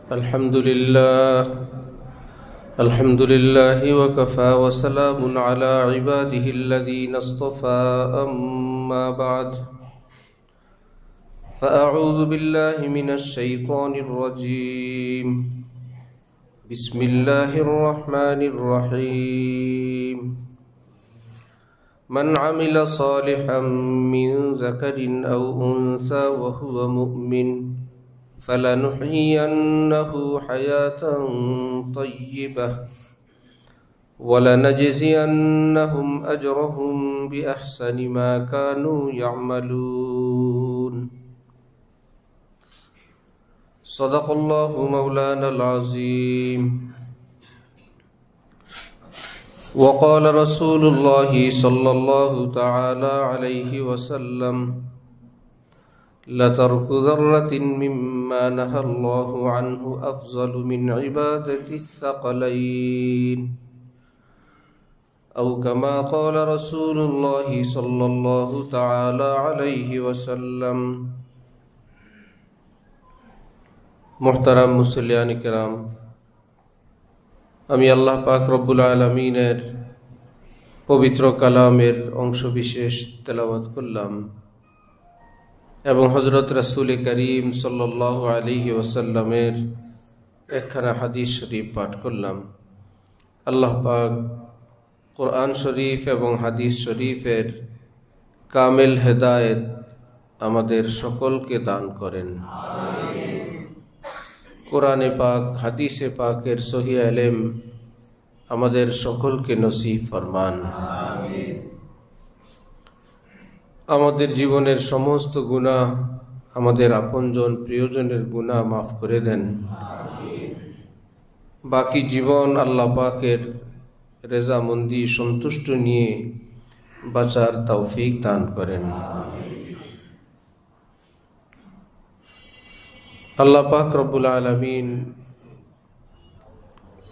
الحمد لله وكفى وسلام على عباده الذين اصطفى أما بعد فأعوذ بالله من الشيطان الرجيم بسم الله الرحمن الرحيم من عمل صالحا من ذكر أو أنثى وهو مؤمن فلنحيينه حياة طيبة ولنجزينهم أجرهم بأحسن ما كانوا يعملون صدق الله مولانا العظيم وقال رسول الله صلى الله تعالى عليه وسلم لترك ذرة مما نهى الله عنه أفضل من عبادة الثقلين أو كما قال رسول الله صلى الله تعالى عليه وسلم محترم মুসল্লিয়ান কিরাম, আমি আল্লাহ পাক রব্বুল আলামিনের পবিত্র কালামের অংশ বিশেষ তেলাওয়াত করলাম এবং হযরত রাসূল করিম সাল্লাল্লাহু আলাইহি ওয়াসাল্লামের একখানা হাদিস শরীফ পাঠ করলাম। আল্লাহ পাক কোরআন শরীফ এবং হাদিস শরীফের কামেল হেদায়েত আমাদের সকলকে দান করেন। কোরআনে পাক হাদিসে পাকের সহি ইলম আমাদের সকলকে নসিব ফরমান। আমাদের জীবনের সমস্ত গুনাহ, আমাদের আপনজন প্রিয়জনের গুনাহ মাফ করে দেন। বাকি জীবন আল্লাহ পাকের রেজামন্দি সন্তুষ্ট নিয়ে বাঁচার তৌফিক দান করেন। আল্লাহ পাক রব্বুল আলামিন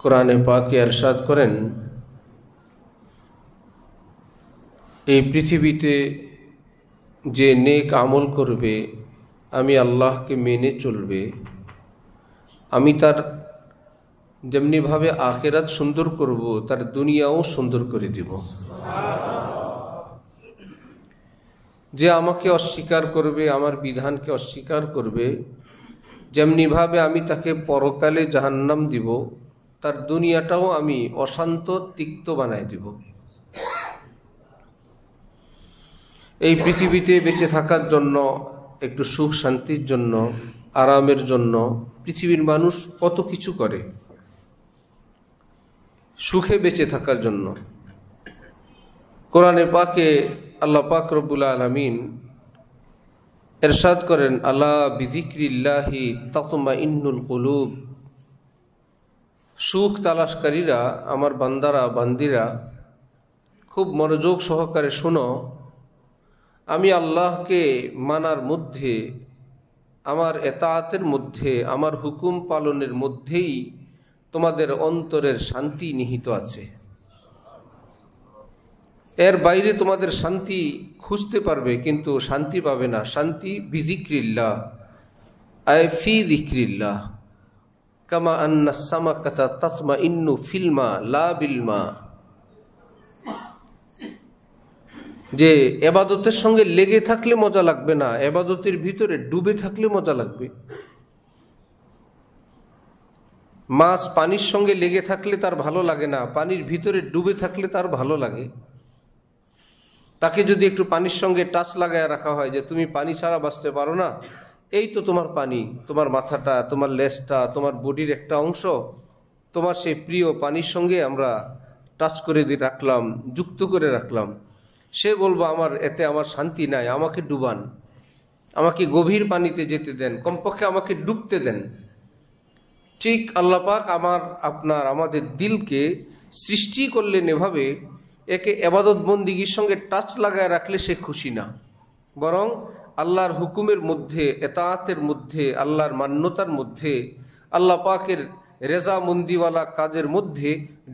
কোরআনে পাকে ইরশাদ করেন, এই পৃথিবীতে যে নেক আমল করবে, আমি আল্লাহকে মেনে চলবে, আমি তার যেমনিভাবে আখিরাত সুন্দর করব, তার দুনিয়াও সুন্দর করে দিব। যে আমাকে অস্বীকার করবে, আমার বিধানকে অস্বীকার করবে, যেমনিভাবে আমি তাকে পরকালে জাহান্নাম দিব, তার দুনিয়াটাও আমি অশান্ত তিক্ত বানায় দিব। এই পৃথিবীতে বেঁচে থাকার জন্য, একটু সুখ শান্তির জন্য, আরামের জন্য পৃথিবীর মানুষ কত কিছু করে সুখে বেঁচে থাকার জন্য। কোরআনে পাকে আল্লাহ পাক রব্বুল আলামিন ইরশাদ করেন, আলা বিযিকরিল্লাহি তাতমাইন্নুল কুলুব। সুখ তালাশকারীরা, আমার বান্দারা বান্দিরা, খুব মনোযোগ সহকারে শোনো, আমি আল্লাহকে মানার মধ্যে, আমার এতাআতের মধ্যে, আমার হুকুম পালনের মধ্যেই তোমাদের অন্তরের শান্তি নিহিত আছে। এর বাইরে তোমাদের শান্তি খুঁজতে পারবে কিন্তু শান্তি পাবে না। শান্তি বিযিকরিল্লাহ, আই ফি যিকরিল্লাহ, কামা আন্নাস সামাকাতা তাতমাইন্নু ফিল মা লা বিল মা। যে এবাদতের সঙ্গে লেগে থাকলে মজা লাগবে না, এবাদতের ভিতরে ডুবে থাকলে মজা লাগবে। মাছ পানির সঙ্গে লেগে থাকলে তার ভালো লাগে না, পানির ভিতরে ডুবে থাকলে তার ভালো লাগে। তাকে যদি একটু পানির সঙ্গে টাচ লাগায় রাখা হয় যে তুমি পানি ছাড়া বাঁচতে পারো না, এই তো তোমার পানি, তোমার মাথাটা, তোমার লেজটা, তোমার বডির একটা অংশ, তোমার সেই প্রিয় পানির সঙ্গে আমরা টাচ করে দিয়ে রাখলাম, যুক্ত করে রাখলাম। সে বলবো আমার এতে আমার শান্তি নাই, আমাকে ডুবান, আমাকে গভীর পানিতে যেতে দেন, কমপক্ষে আমাকে ডুবতে দেন। ঠিক আল্লাহ পাক আমাদের দিলকে সৃষ্টি করলেন এভাবে, একে এবাদত বন্দিগির সঙ্গে টাচ লাগায় রাখলে সে খুশি না, বরং আল্লাহর হুকুমের মধ্যে, এতাআতের মধ্যে, আল্লাহর মান্যতার মধ্যে, আল্লাহ পাকের রেজামন্দিওয়ালা কাজের মধ্যে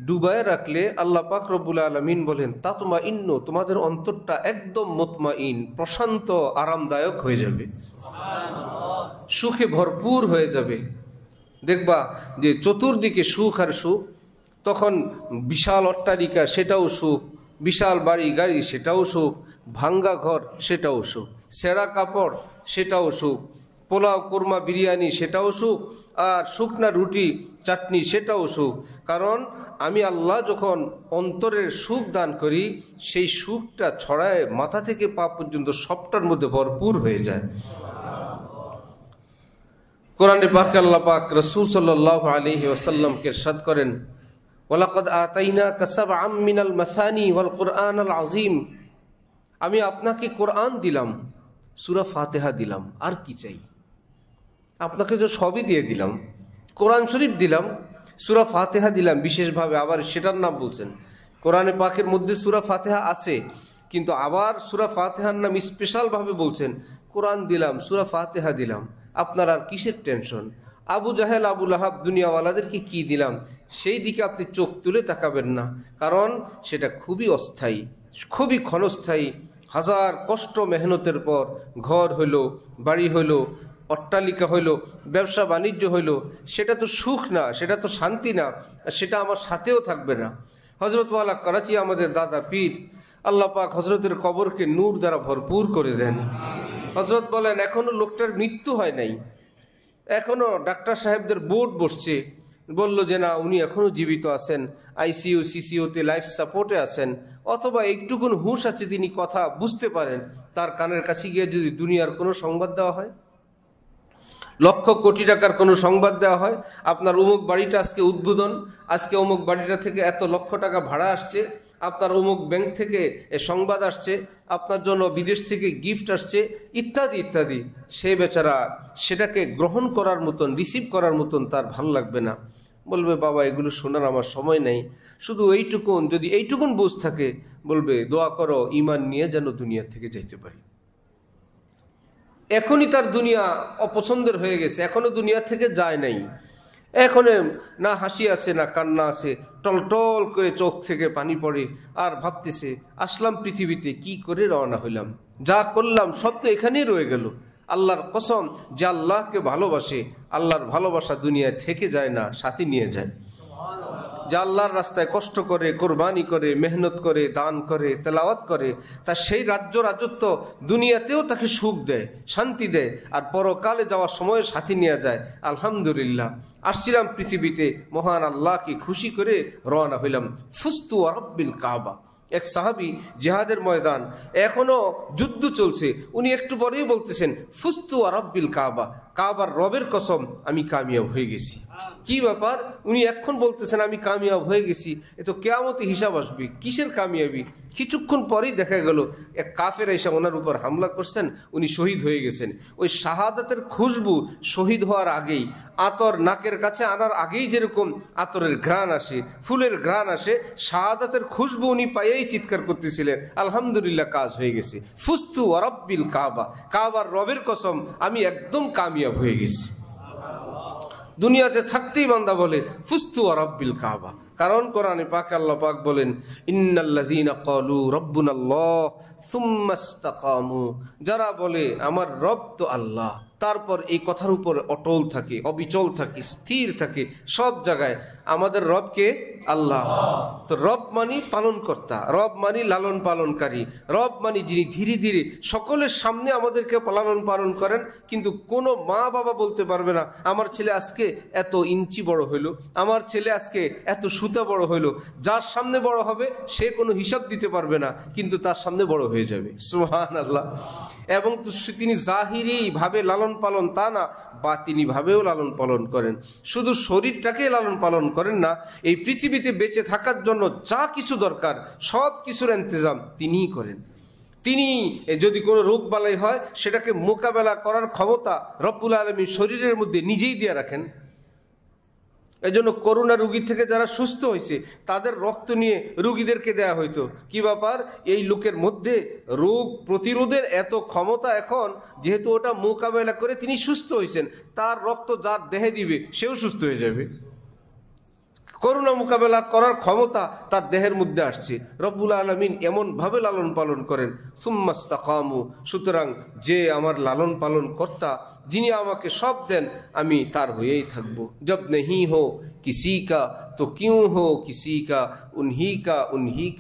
ডুবায় রাখলে আল্লাহ পাক রব্বুল আলামিন বলেন, তাতমাইন্নু, তোমাদের অন্তরটা একদম মুতমাইন, প্রশান্ত, আরামদায়ক হয়ে যাবে, সুখে ভরপুর হয়ে যাবে। দেখবা যে চতুর্দিকে সুখ আর সুখ। তখন বিশাল অট্টালিকা সেটাও সুখ, বিশাল বাড়ি গাড়ি সেটাও সুখ, ভাঙ্গা ঘর সেটাও সুখ, সেরা কাপড় সেটাও সুখ, পোলাও কোরমা বিরিয়ানি সেটাও সুখ, আর শুকনা রুটি চাটনি সেটাও সুখ। কারণ আমি আল্লাহ যখন অন্তরের সুখ দান করি, সেই সুখটা ছড়ায় মাথা থেকে পা পর্যন্ত সবটার মধ্যে ভরপুর হয়ে যায়। কোরআনে পাকে আল্লাহ পাক রাসূল সাল্লাল্লাহু আলাইহি ওয়াসাল্লামকে ইরশাদ করেন, ওয়ালাকাদ আতাইনাকা সাবআম মিনাল মাসানি ওয়াল কুরআনাল আযীম, আমি আপনাকে কোরআন দিলাম, সূরা ফাতিহা দিলাম, আর কি চাই? আপনাকে তো সবই দিয়ে দিলাম, কোরআন শরীফ দিলাম, সূরা ফাতিহা দিলাম বিশেষভাবে, আবার সেটার নাম বলছেন। কোরআনে পাকের মধ্যে সূরা ফাতিহা আছে, কিন্তু আবার সূরা ফাতিহার নাম স্পেশালভাবে বলছেন, কোরআন দিলাম, সূরা ফাতিহা দিলাম, আপনার আর কিসের টেনশন? আবু জাহেল আবু লাহাব দুনিয়াওয়ালাদেরকে কি দিলাম, সেই দিকে আপনি চোখ তুলে তাকাবেন না, কারণ সেটা খুবই অস্থায়ী, খুবই ক্ষণস্থায়ী। হাজার কষ্ট মেহনতের পর ঘর হইল, বাড়ি হইল, অট্টালিকা হইল, ব্যবসা বাণিজ্য হইল, সেটা তো সুখ না, সেটা তো শান্তি না, সেটা আমার সাথেও থাকবে না। হজরত ওয়ালা করাচি আমাদের দাদা পীর, আল্লাহ পাক হজরতের কবরকে নূর দ্বারা ভরপুর করে দেন। হজরত বলেন, এখনো লোকটার মৃত্যু হয় নাই, এখনো ডাক্তার সাহেবদের বোর্ড বসছে, বলল যে না উনি এখনো জীবিত আছেন, আইসিইউ সিসিইউতে লাইফ সাপোর্টে আছেন, অথবা একটুকুন হুঁশ আছে, তিনি কথা বুঝতে পারেন, তার কানের কাছে গিয়ে যদি দুনিয়ার কোনো সংবাদ দেওয়া হয়, লক্ষ কোটি টাকার কোনো সংবাদ দেওয়া হয়, আপনার অমুক বাড়িটা আজকে উদ্বোধন, আজকে অমুক বাড়িটা থেকে এত লক্ষ টাকা ভাড়া আসছে, আপনার অমুক ব্যাংক থেকে এ সংবাদ আসছে, আপনার জন্য বিদেশ থেকে গিফট আসছে, ইত্যাদি ইত্যাদি, সে বেচারা সেটাকে গ্রহণ করার মতন, রিসিভ করার মতন তার ভালো লাগবে না। বলবে বাবা এগুলো শোনার আমার সময় নেই, শুধু এইটুকুন, যদি এইটুকুন বুঝ থাকে, বলবে দোয়া করো ঈমান নিয়ে যেন দুনিয়া থেকে যাইতে পারি। এখনই তার দুনিয়া অপছন্দের হয়ে গেছে, এখনো দুনিয়া থেকে যায় নাই, এখনো না হাসি আছে না কান্না আছে, টলটল করে চোখ থেকে পানি পড়ে, আর ভাবতেছে আসলাম পৃথিবীতে কি করে রওনা হইলাম, যা করলাম সব তো এখানেই রয়ে গেল। আল্লাহর কসম, যে আল্লাহকে ভালোবাসে, আল্লাহর ভালোবাসা দুনিয়ায় থেকে যায় না, সাথে নিয়ে যায়। যে আল্লাহর রাস্তায় কষ্ট করে, কোরবানি করে, মেহনত করে, দান করে, তেলাওয়াত করে, তার সেই রাজত্ব দুনিয়াতেও তাকে সুখ দেয়, শান্তি দেয়, আর পরকালে যাওয়ার সময় সাথী নিয়ে যায়। আলহামদুলিল্লাহ, আসছিলাম পৃথিবীতে, মহান আল্লাহকে খুশি করে রওনা হইলাম। ফুস্তু রাব্বিল কাবা। এক সাহাবী জিহাদের ময়দান, এখনো যুদ্ধ চলছে, উনি একটু পরেই বলতেছেন ফুস্তু রাব্বিল কাবা, কাবার রবের কসম আমি কামিয়াব হয়ে গেছি। কি ব্যাপার? উনি এখন বলতেছেন আমি কামিয়াব হয়ে গেছি, এ তো কিয়ামতে হিসাব আসবে, কিসের কামিয়াবি? কিছুক্ষণ পরেই দেখা গেল এক কাফের এসে ওনার উপর হামলা করছেন, উনি শহীদ হয়ে গেছেন। ওই শাহাদাতের খুশবু শহীদ হওয়ার আগেই, আতর নাকের কাছে আনার আগেই যেরকম আতরের ঘ্রাণ আসে, ফুলের ঘ্রাণ আসে, শাহাদাতের খুশবু উনি পাইয়েই চিৎকার করতেছিলেন, আলহামদুলিল্লাহ কাজ হয়ে গেছে। ফুস্তু রাব্বিল কাবা, কাবার রবের কসম আমি একদম কামিয়াব হয়ে গেছি। দুনিয়াতে থাকতেই বান্দা বলে ফুস্তু রাব্বিল কাবা, কারণ কোরআনে পাকে আল্লাহ পাক বলেন ইন্নাল্লাযীনা ক্বালু রাব্বুনাল্লাহ সুম্মা ইসতাকামু, যারা বলে আমার রব তো আল্লাহ, তারপর এই কথার উপর অটল থাকে, অবিচল থাকে, স্থির থাকে সব জায়গায়, আমাদের রবকে আল্লাহ। তো রব মানি পালনকর্তা, রব মানি লালন পালনকারী, রব মানি যিনি ধীরে ধীরে সকলের সামনে আমাদেরকে লালন পালন করেন, কিন্তু কোনো মা বাবা বলতে পারবে না আমার ছেলে আজকে এত ইঞ্চি বড় হইল, আমার ছেলে আজকে এত সুতা বড় হইল। যার সামনে বড় হবে সে কোনো হিসাব দিতে পারবে না, কিন্তু তার সামনে বড় হয়ে যাবে। সুবহানাল্লাহ। এবং তিনি জাহিরি ভাবে লালন পালন তা না, বাতিনি ভাবেও লালন পালন করেন। শুধু শরীরটাকে লালন পালন করেন না, এই পৃথিবীতে বেঁচে থাকার জন্য যা কিছু দরকার সব কিছুর ইন্তজাম তিনিই করেন। তিনি যদি কোনো রোগ বালাই হয় সেটাকে মোকাবেলা করার ক্ষমতা রব্বুল আলামিন শরীরের মধ্যে নিজেই দিয়ে রাখেন। এই জন্য করোনা রোগী থেকে যারা সুস্থ হয়েছে তাদের রক্ত নিয়ে রোগীদেরকে দেয়া হইতো। কি ব্যাপার? এই লোকের মধ্যে রোগ প্রতিরোধের এত ক্ষমতা এখন, যেহেতু ওটা মোকাবেলা করে তিনি সুস্থ হয়েছেন, তার রক্ত যার দেহে দিবে সেও সুস্থ হয়ে যাবে। করোনা মোকাবেলা করার ক্ষমতা তার দেহের মধ্যে আসছে। রব্বুল আলামিন এমনভাবে লালন পালন করেন সুম্মা ইসতাকামু। সুতরাং যে আমার লালন পালন কর্তা যিনি আমাকে সব দেন আমি তার হয়েই থাকবো। জব নেহি হো কিসি কা তো কিউ হো কিসি কা উনহি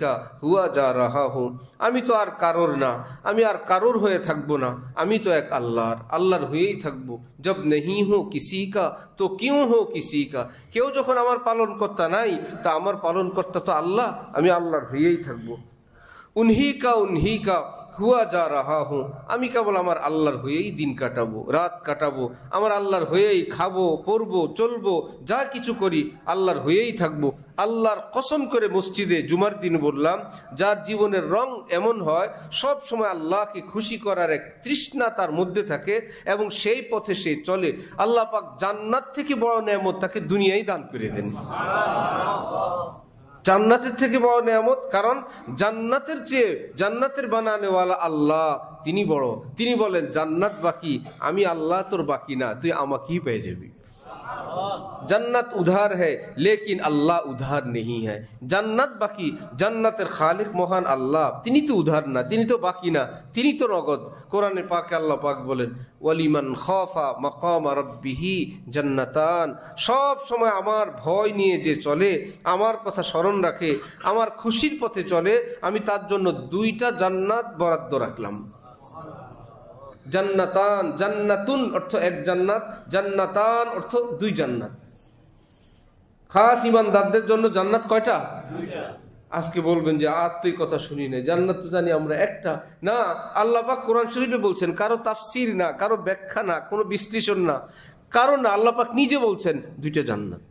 কা হুয়া যা রাহা হো। আমি তো আর কারোর না, আমি আর কারোর হয়ে থাকবো না, আমি তো এক আল্লাহর হয়েই থাকবো। জব নেহি হো কিসি কা তো কিউ হো কিসি কা। কেউ যখন আমার পালনকর্তা নাই, তা আমার পালনকর্তা তো আল্লাহ, আমি আল্লাহর হয়েই থাকবো। উনহি কা হুয়া যা রাহা হুঁ, আমি কেবল আমার আল্লাহর হয়েই দিন কাটাবো, রাত কাটাবো, আমার আল্লাহর হয়েই খাবো, পরবো, চলবো, যা কিছু করি আল্লাহর হয়েই থাকবো। আল্লাহর কসম করে মসজিদে জুমার দিন বললাম, যার জীবনের রং এমন হয় সব সময় আল্লাহকে খুশি করার এক তৃষ্ণা তার মধ্যে থাকে এবং সেই পথে সে চলে, আল্লাহ পাক জান্নাত থেকে বড় নেয়ামত তাকে দুনিয়ায় দান করে দেন। জান্নাতের থেকে বড় নেয়ামত, কারণ জান্নাতের চেয়ে জান্নাতের বানানেওয়ালা আল্লাহ তিনি বড়। তিনি বলেন জান্নাত বাকি, আমি আল্লাহ তোর বাকি না, তুই আমাকেই পেয়ে যাবি। जन्नत उधार है लेकिन अल्लाह उधार नहीं है। जन्नत बाकी, जन्नतेर खालिक महान अल्लाह, तिनी तो उधार ना, तिनी तो बाकी ना, तिनी तो नगद। कुराने पाके अल्लाह पाक बोलेन वलिमान खाफा मकाम रब्बिही जन्नतान। सब समय आमार भय निये जे चले, आमार कथा स्मरण राखे, आमार खुशिर पथे चले, आमी तार जोन्नो दुइटा जान्नात बराद्द राखलाम। জান্নাতান, জান্নাতুন অর্থ এক জান্নাত, জান্নাতান অর্থ দুই জান্নাত। খাস ইমানদারদের জন্য জান্নাত কয়টা? দুইটা। আজকে বলবেন যে আর তুই কথা শুনি নাই, জান্নাত তো জানি আমরা একটা। না, আল্লাহ পাক কোরআন শরীফে বলছেন, কারো তাফসীর না, কারো ব্যাখ্যা না, কোনো বিশ্লেষণ না, কারণ না, আল্লাহ পাক নিজে বলছেন দুইটা জান্নাত।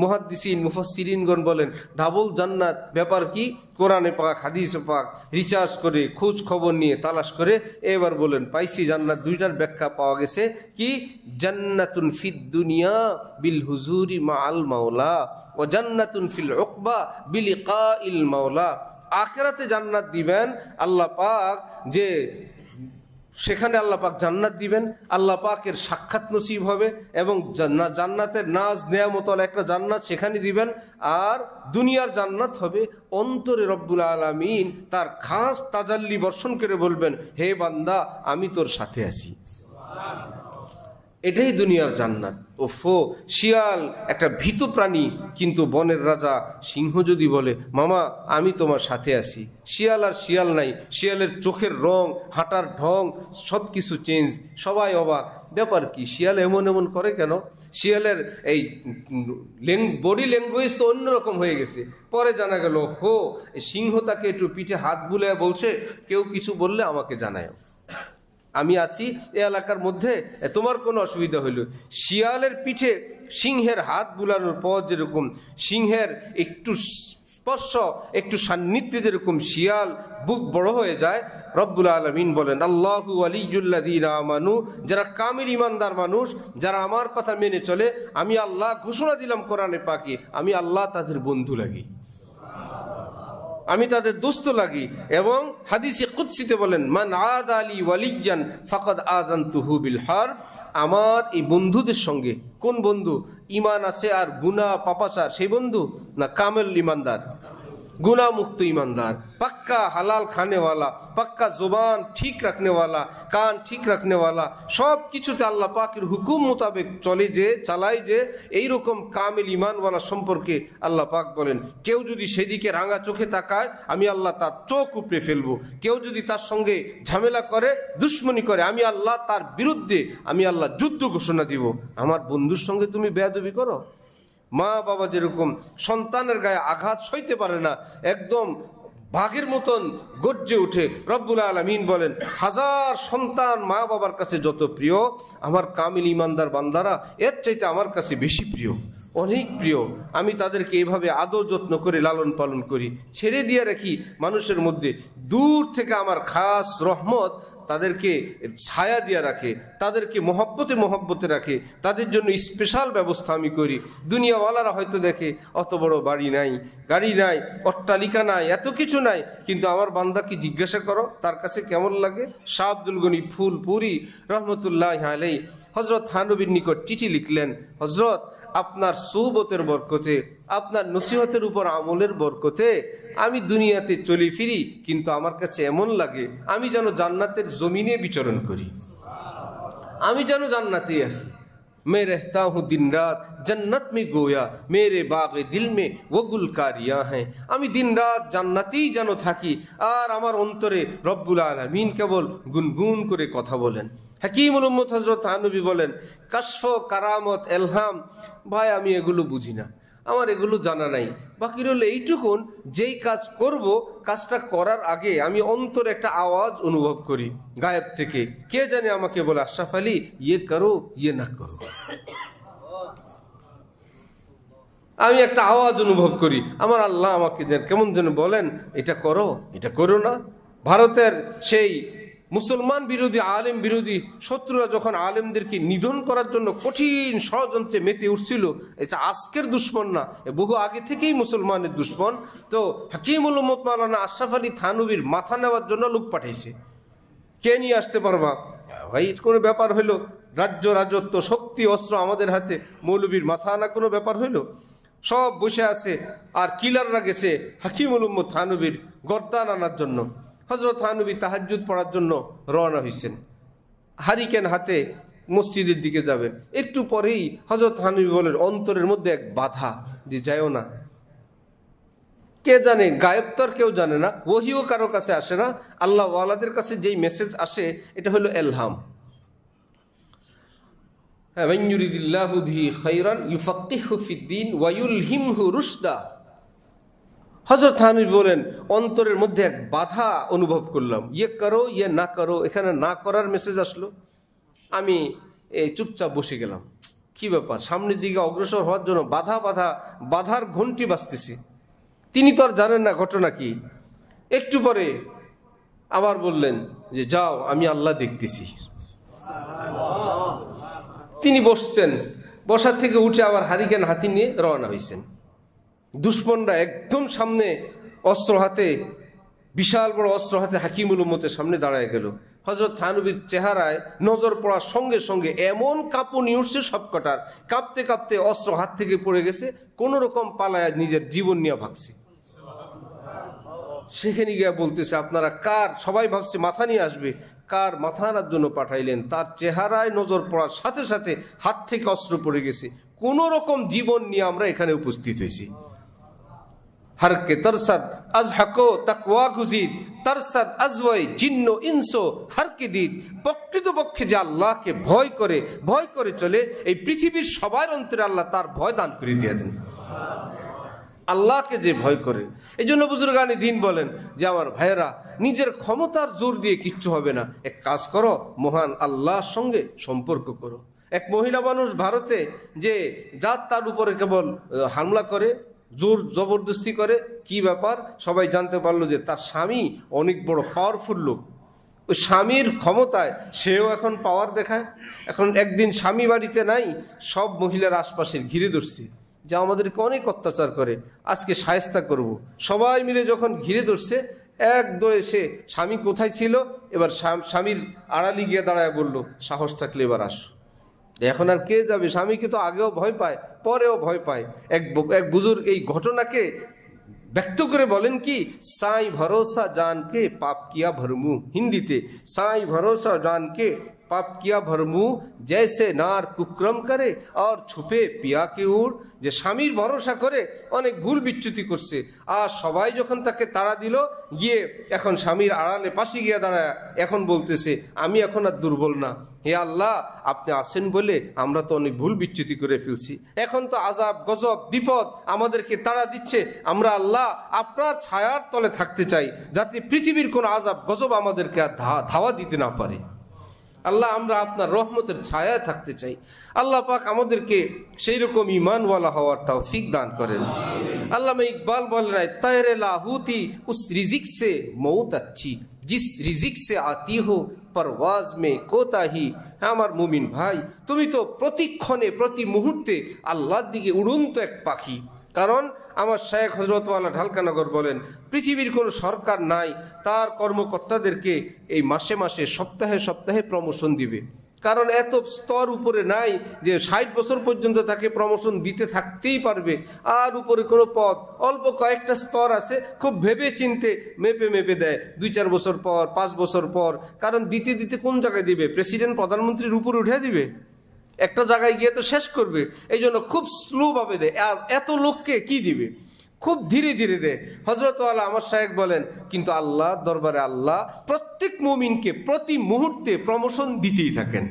মুহাদ্দিসিন মুফাসসিরিনগণ বলেন ডাবল জান্নাত ব্যাপার কি? কোরআনে পাক হাদিসে পাক রিসার্চ করে খোঁজ খবর নিয়ে তালাশ করে এবার বলেন পাইছি জান্নাত দুইটার ব্যাখ্যা পাওয়া গেছে কি? জান্নাতুন ফিদ দুনিয়া বিল হুজুরি মাআল মাওলা ওয়া জান্নাতুন ফিল উকবা বিলিকাইল মাওলা। আখিরাতে জান্নাত দিবেন আল্লাহ পাক, যে সেখানে আল্লাহ পাক জান্নাত দিবেন, আল্লাহ পাকের সাক্ষাৎ নসিব হবে এবং জান্নাতের নাজ নেয়ামতওয়ালা একটা জান্নাত সেখানে দিবেন। আর দুনিয়ার জান্নাত হবে অন্তরে রব্বুল আলামিন তার খাস তাজাল্লি বর্ষণ করে বলবেন, হে বান্দা আমি তোর সাথে আছি। এটাই দুনিয়ার জান্নাত। ওফো, শিয়াল একটা ভীতু প্রাণী, কিন্তু বনের রাজা সিংহ যদি বলে মামা আমি তোমার সাথে আছি, শিয়াল আর শিয়াল নাই, শিয়ালের চোখের রং, হাঁটার ঢং সব কিছু চেঞ্জ, সবাই অবাক। ব্যাপার কি? শিয়াল এমন এমন করে কেন? শিয়ালের এই বডি ল্যাঙ্গুয়েজ তো অন্যরকম হয়ে গেছে। পরে জানা গেল হো সিংহ তাকে একটু পিঠে হাত বুলায় বলছে, কেউ কিছু বললে আমাকে জানায়, আমি আছি এ এলাকার মধ্যে, তোমার কোনো অসুবিধা হইল। শিয়ালের পিঠে সিংহের হাত বুলানোর পর যেরকম সিংহের একটু স্পর্শ, একটু সান্নিধ্যে যেরকম শিয়াল বুক বড় হয়ে যায়, রব্বুল আলামিন বলেন আল্লাহু ওয়ালিয়ুল্লাযীনা আমানু, যারা কামিল ইমানদার মানুষ, যারা আমার কথা মেনে চলে, আমি আল্লাহ ঘোষণা দিলাম কোরআনে পাকে, আমি আল্লাহ তাদের বন্ধু লাগি, আমি তাদের দোস্ত লাগি। এবং হাদিসে কুদসিতে বলেন মান আদা আলী ওয়ালিয়ান ফাকাদ আযানতুহু বিল হারব। আমার এই বন্ধুদের সঙ্গে, কোন বন্ধু? ইমান আছে আর গুনাহ পাপাচার সেই বন্ধু না, কামেল ইমানদার, गुनाह मुक्त ईमानदार, पक्का हलाल खाने वाला, पक्का जुबान ठीक रखने वाला, कान ठीक रखने वाला, सब किछुते आल्लाह पाकेर हुकुम मोताबेक चले जे चालाय जे एई रकम कामिल ईमान वाला सम्पर्के आल्लाह पाक बोलेन केउ जोदि सेदिके रांगा चोखे ताकाय आमी आल्लाह तार चोख उपड़े फेलबो, केउ जोदि तार संगे झमेला करे दुश्मनी करे आमी आल्लाह तार बिरुद्धे आमी आल्लाह युद्ध घोषणा दिब। आमार बंधुर संगे तुमि बेयादबी करो। মা বাবা যেরকম সন্তানের গায়ে আঘাত সইতে পারে না, একদম বাঘের মতন গর্জে উঠে, রব্বুল আলামিন বলেন হাজার সন্তান মা বাবার কাছে যত প্রিয়, আমার কামিল ইমানদার বান্দারা এর চাইতে আমার কাছে বেশি প্রিয়, অনেক প্রিয়। আমি তাদেরকে এইভাবে আদর যত্ন করে লালন পালন করি, ছেড়ে দিয়ে রাখি মানুষের মধ্যে। দূর থেকে আমার খাস রহমত তাদেরকে ছায়া দিয়ে রাখে, তাদেরকে মহব্বতে রাখে, তাদের জন্য স্পেশাল ব্যবস্থা আমি করি। দুনিয়াওয়ালারা হয়তো দেখে অত বড় বাড়ি নাই, গাড়ি নাই, অট্টালিকা নাই, এত কিছু নাই, কিন্তু আমার বান্দাকে জিজ্ঞাসা করো তার কাছে কেমন লাগে। শাহ আব্দুল গনি ফুলপুরি রহমতুল্লাহ আলাইহি হযরত থানবীর নিকট চিঠি লিখলেন, হযরত আপনার সুহবতের বরকতে, আপনার নসিহতের উপর আমলের বরকতে আমি দুনিয়াতে চলি ফিরি, কিন্তু আমার কাছে এমন লাগে আমি যেন জান্নাতের জমিনে বিচরণ করি। আমি যেন জান্নাতে আছি। मैं रहता हूँ दिन रात जन्नत में गोया मेरे बागे दिल में वो गुलकारियाँ हैं। আমি দিন রাত জান্নাতেই যেন থাকি, আর আমার অন্তরে রব্বুল আলামিন কেবল গুনগুন করে কথা বলেন। হাকিমুল উম্মত হযরত থানভী বলেন, কাশফ, কারামত, এলহাম, ভাই আমি এগুলো বুঝি না, আমার এগুলো জানা নাই। বাকি রইল এইটুকুন, যেই কাজ করব কাজটা করার আগে আমি অন্তরে একটা আওয়াজ অনুভব করি গায়েব থেকে, কে জানে আমাকে বলে, আশরাফ আলী ইয়ে করো ইয়ে না করো। আমি একটা আওয়াজ অনুভব করি, আমার আল্লাহ আমাকে কেমন যেন বলেন, এটা করো এটা করো না। ভারতের সেই মুসলমান বিরোধী, আলেম বিরোধী শত্রুরা যখন আলেমদেরকে নিধন করার জন্য কঠিন ষড়যন্ত্রে মেতে উঠছিল, এটা আজকের দুশ্মন না, বহু আগে থেকেই মুসলমানের দুশ্মন। তো হাকিমুল উম্মত মাওলানা আশরাফ আলী থানভীর মাথা নেওয়ার জন্য লোক পাঠাইছে। কে নিয়ে আসতে পারবা? ভাই কোনো ব্যাপার হইলো? রাজ্য, রাজত্ব, শক্তি, অস্ত্র আমাদের হাতে, মৌলবীর মাথা আনা কোনো ব্যাপার হইলো? সব বসে আছে, আর কিলাররা গেছে হাকিমুল উম্মত থানভীর গর্দান আনার জন্য। হযরত থানভী তাহাজ্জুদ পড়ার জন্য রওনা হয়েছেন, হারিকেন হাতে মসজিদের দিকে যাবেন। একটু পরেই হযরত থানভী বলেন, অন্তরের মধ্যে এক বাধা, যে যাইও না। কে জানে, গায়েব তো আর কেউ জানে না, ওহিও কারো কাছে আসে না, আল্লাহ ওয়ালাদের কাছে যেই মেসেজ আসে এটা হলো এলহাম। মান ইউরিদিল্লাহু বিহি খায়রান ইউফাক্কিহু ফিদ্দীন ওয়া ইউলহিমহু রুশদা। হযরত থানভী বলেন, অন্তরের মধ্যে এক বাধা অনুভব করলাম, ইয়ে করো ইয়ে না করো, এখানে না করার মেসেজ আসলো। আমি চুপচাপ বসে গেলাম। কি ব্যাপার, সামনের দিকে অগ্রসর হওয়ার জন্য বাধার ঘন্টি বাজতেছে। তিনি তো আর জানেন না ঘটনা কি। একটু পরে আবার বললেন যে যাও, আমি আল্লাহ দেখতেছি। তিনি বসছেন, বসার থেকে উঠে আবার হারিকেন হাতি নিয়ে রওনা হয়েছেন। দুশ্মনরা একদম সামনে অস্ত্র হাতে, বিশাল বড় অস্ত্র হাতে হাকিমুল উম্মতের সামনে দাঁড়ায় গেল। হযরত থানভীর চেহারায় নজর পড়ার সঙ্গে সঙ্গে এমন কাঁপুনি উঠছে সবকটার, কাঁপতে কাঁপতে অস্ত্র হাত থেকে পড়ে গেছে, কোন রকম পালায় নিজের জীবন নিয়ে ভাগছে। সেখানে গিয়ে বলতেছে, আপনারা কার, সবাই ভাবছে মাথা নিয়ে আসবে, কার মাথা আনার জন্য পাঠাইলেন? তার চেহারায় নজর পড়ার সাথে সাথে হাত থেকে অস্ত্র পড়ে গেছে, কোন রকম জীবন নিয়ে আমরা এখানে উপস্থিত হয়েছি। হারকে তরসাদ আজহাকো তাকওয়া গুজিদ তরসাদ আজওয়াই জিন্ন ইনসো হারকে দিদ। প্রকৃতপক্ষে যে আল্লাহকে ভয় করে চলে, এই পৃথিবীর সবার অন্তরে আল্লাহ তার ভয় দান করে দিয়ে দেন। আল্লাহকে যে ভয় করে, এই জন্য বুজুর্গানি দ্বীন বলেন যে আমার ভাইয়েরা, নিজের ক্ষমতার জোর দিয়ে কিচ্ছু হবে না, এক কাজ করো, মহান আল্লাহর সঙ্গে সম্পর্ক করো। এক মহিলা মানুষ ভারতে যে জাত তার উপরে কেবল হামলা করে, জোর জবরদস্তি করে, কি ব্যাপার সবাই জানতে পারলো যে তার স্বামী অনেক বড় পাওয়ারফুল লোক। ওই স্বামীর ক্ষমতায় সেও এখন পাওয়ার দেখায়। এখন একদিন স্বামী বাড়িতে নাই, সব মহিলার আশপাশের ঘিরে ধরছে, যা আমাদেরকে অনেক অত্যাচার করে, আজকে শায়েস্তা করব। সবাই মিলে যখন ঘিরে ধরছে, এক দৌড়ে সে, স্বামী কোথায় ছিল, এবার স্বামীর আড়ালি গিয়ে দাঁড়ায় বলল, সাহস থাকলে এবার আসো। এখন আর কে যাবে? স্বামীকে তো আগেও ভয় পায়, পরেও ভয় পায়। এক বুজুর্গ এই ঘটনাকে ব্যক্ত করে বলেন কি, সাই ভরসা জানকে পাপ কিয়া ভরমু। হিন্দিতে, সাই ভরসা জানকে পাপ কিয়া ভরমু জैसे নার কুক্রম করে আর ছুপে পিয়া কে উড়। যে স্বামীর ভরসা করে অনেক ভুল বিচ্যুতি করছে, আর সবাই যখন তাকে তাড়া দিল, গিয়ে এখন স্বামীর আড়ালে পাশে গিয়ে দাঁড়ায় এখন বলতেছে, আমি এখন আর দুর্বল না, হে আল্লাহ আপনি আছেন বলে আমরা তো অনেক ভুল বিচ্যুতি করে ফেলছি, এখন তো আযাব গজব বিপদ আমাদেরকে তাড়া দিচ্ছে, আমরা আল্লাহ আপনার ছায়ার তলে থাকতে চাই, যাতে পৃথিবীর কোনো আযাব গজব আমাদেরকে আর ধাওয়া দিতে না পারে। আল্লাহ আমরা আপনার রহমতের ছায়ায় থাকতে চাই। আল্লাহ পাক আমাদেরকে সেই রকম ঈমানওয়ালা হওয়ার তৌফিক দান করেন। আল্লামা ইকবাল বলেন, তায়রে লাহুতি উস রিজিক সে মৌত अच्छी जिस रिजिक से आती हो परवाज में कोताही। আমার মুমিন ভাই, তুমি তো প্রতিক্ষণে প্রতি মুহূর্তে আল্লাহর দিকে উড়ন্ত এক পাখি। কারণ আমার শায়েখ হযরতওয়ালা ঢালকানগর বলেন, পৃথিবীর কোনো সরকার নাই, তার কর্মকর্তাদেরকে এই মাসে মাসে সপ্তাহে সপ্তাহে প্রমোশন দিবে। কারণ এত স্তর উপরে নাই যে 60 বছর পর্যন্ত তাকে প্রমোশন দিতে থাকতেই পারবে। আর উপরে কোনো পদ অল্প কয়েকটা স্তর আছে, খুব ভেবে চিনতে মেপে দেয় 2-4 বছর পর, 5 বছর পর। কারণ দিতে দিতে কোন জায়গায় দিবে? প্রেসিডেন্ট প্রধানমন্ত্রীর উপরে উঠে দিবে, একটা জায়গায় গিয়ে তো শেষ করবে। এই জন্য খুব স্লো ভাবে দেয়। আর এত লোককে কি দিবে? খুব ধীরে ধীরে দেয়। হযরত আলা আমার শায়েখ বলেন, কিন্তু আল্লাহ দরবারে আল্লাহ প্রত্যেক মুমিনকে প্রতি মুহূর্তে প্রমোশন দিতেই থাকেন।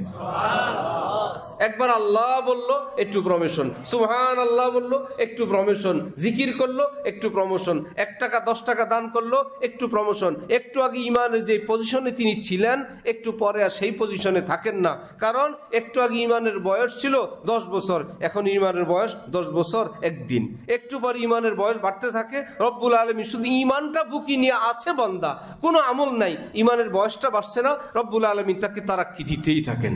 একবার আল্লাহ বলল একটু প্রমোশন, সুবহান আল্লাহ বলল একটু প্রমোশন, জিকির করলো একটু প্রমোশন, 1 টাকা 10 টাকা দান করলো একটু প্রমোশন। একটু আগে ইমানের যে পজিশনে তিনি ছিলেন, একটু পরে আর সেই পজিশনে থাকেন না। কারণ একটু আগে ইমানের বয়স ছিল 10 বছর, এখন ইমানের বয়স 10 বছর 1 দিন। একটু পরে ইমানের বয়স বাড়তে থাকে। রব্বুল আলামিন শুধু ইমানটা বুকি নিয়ে আছে বান্দা, কোনো আমল নাই, ইমানের বয়সটা বাড়ছে না, রব্বুল আলামিন তাকে তারাক্কি দিতেই থাকেন।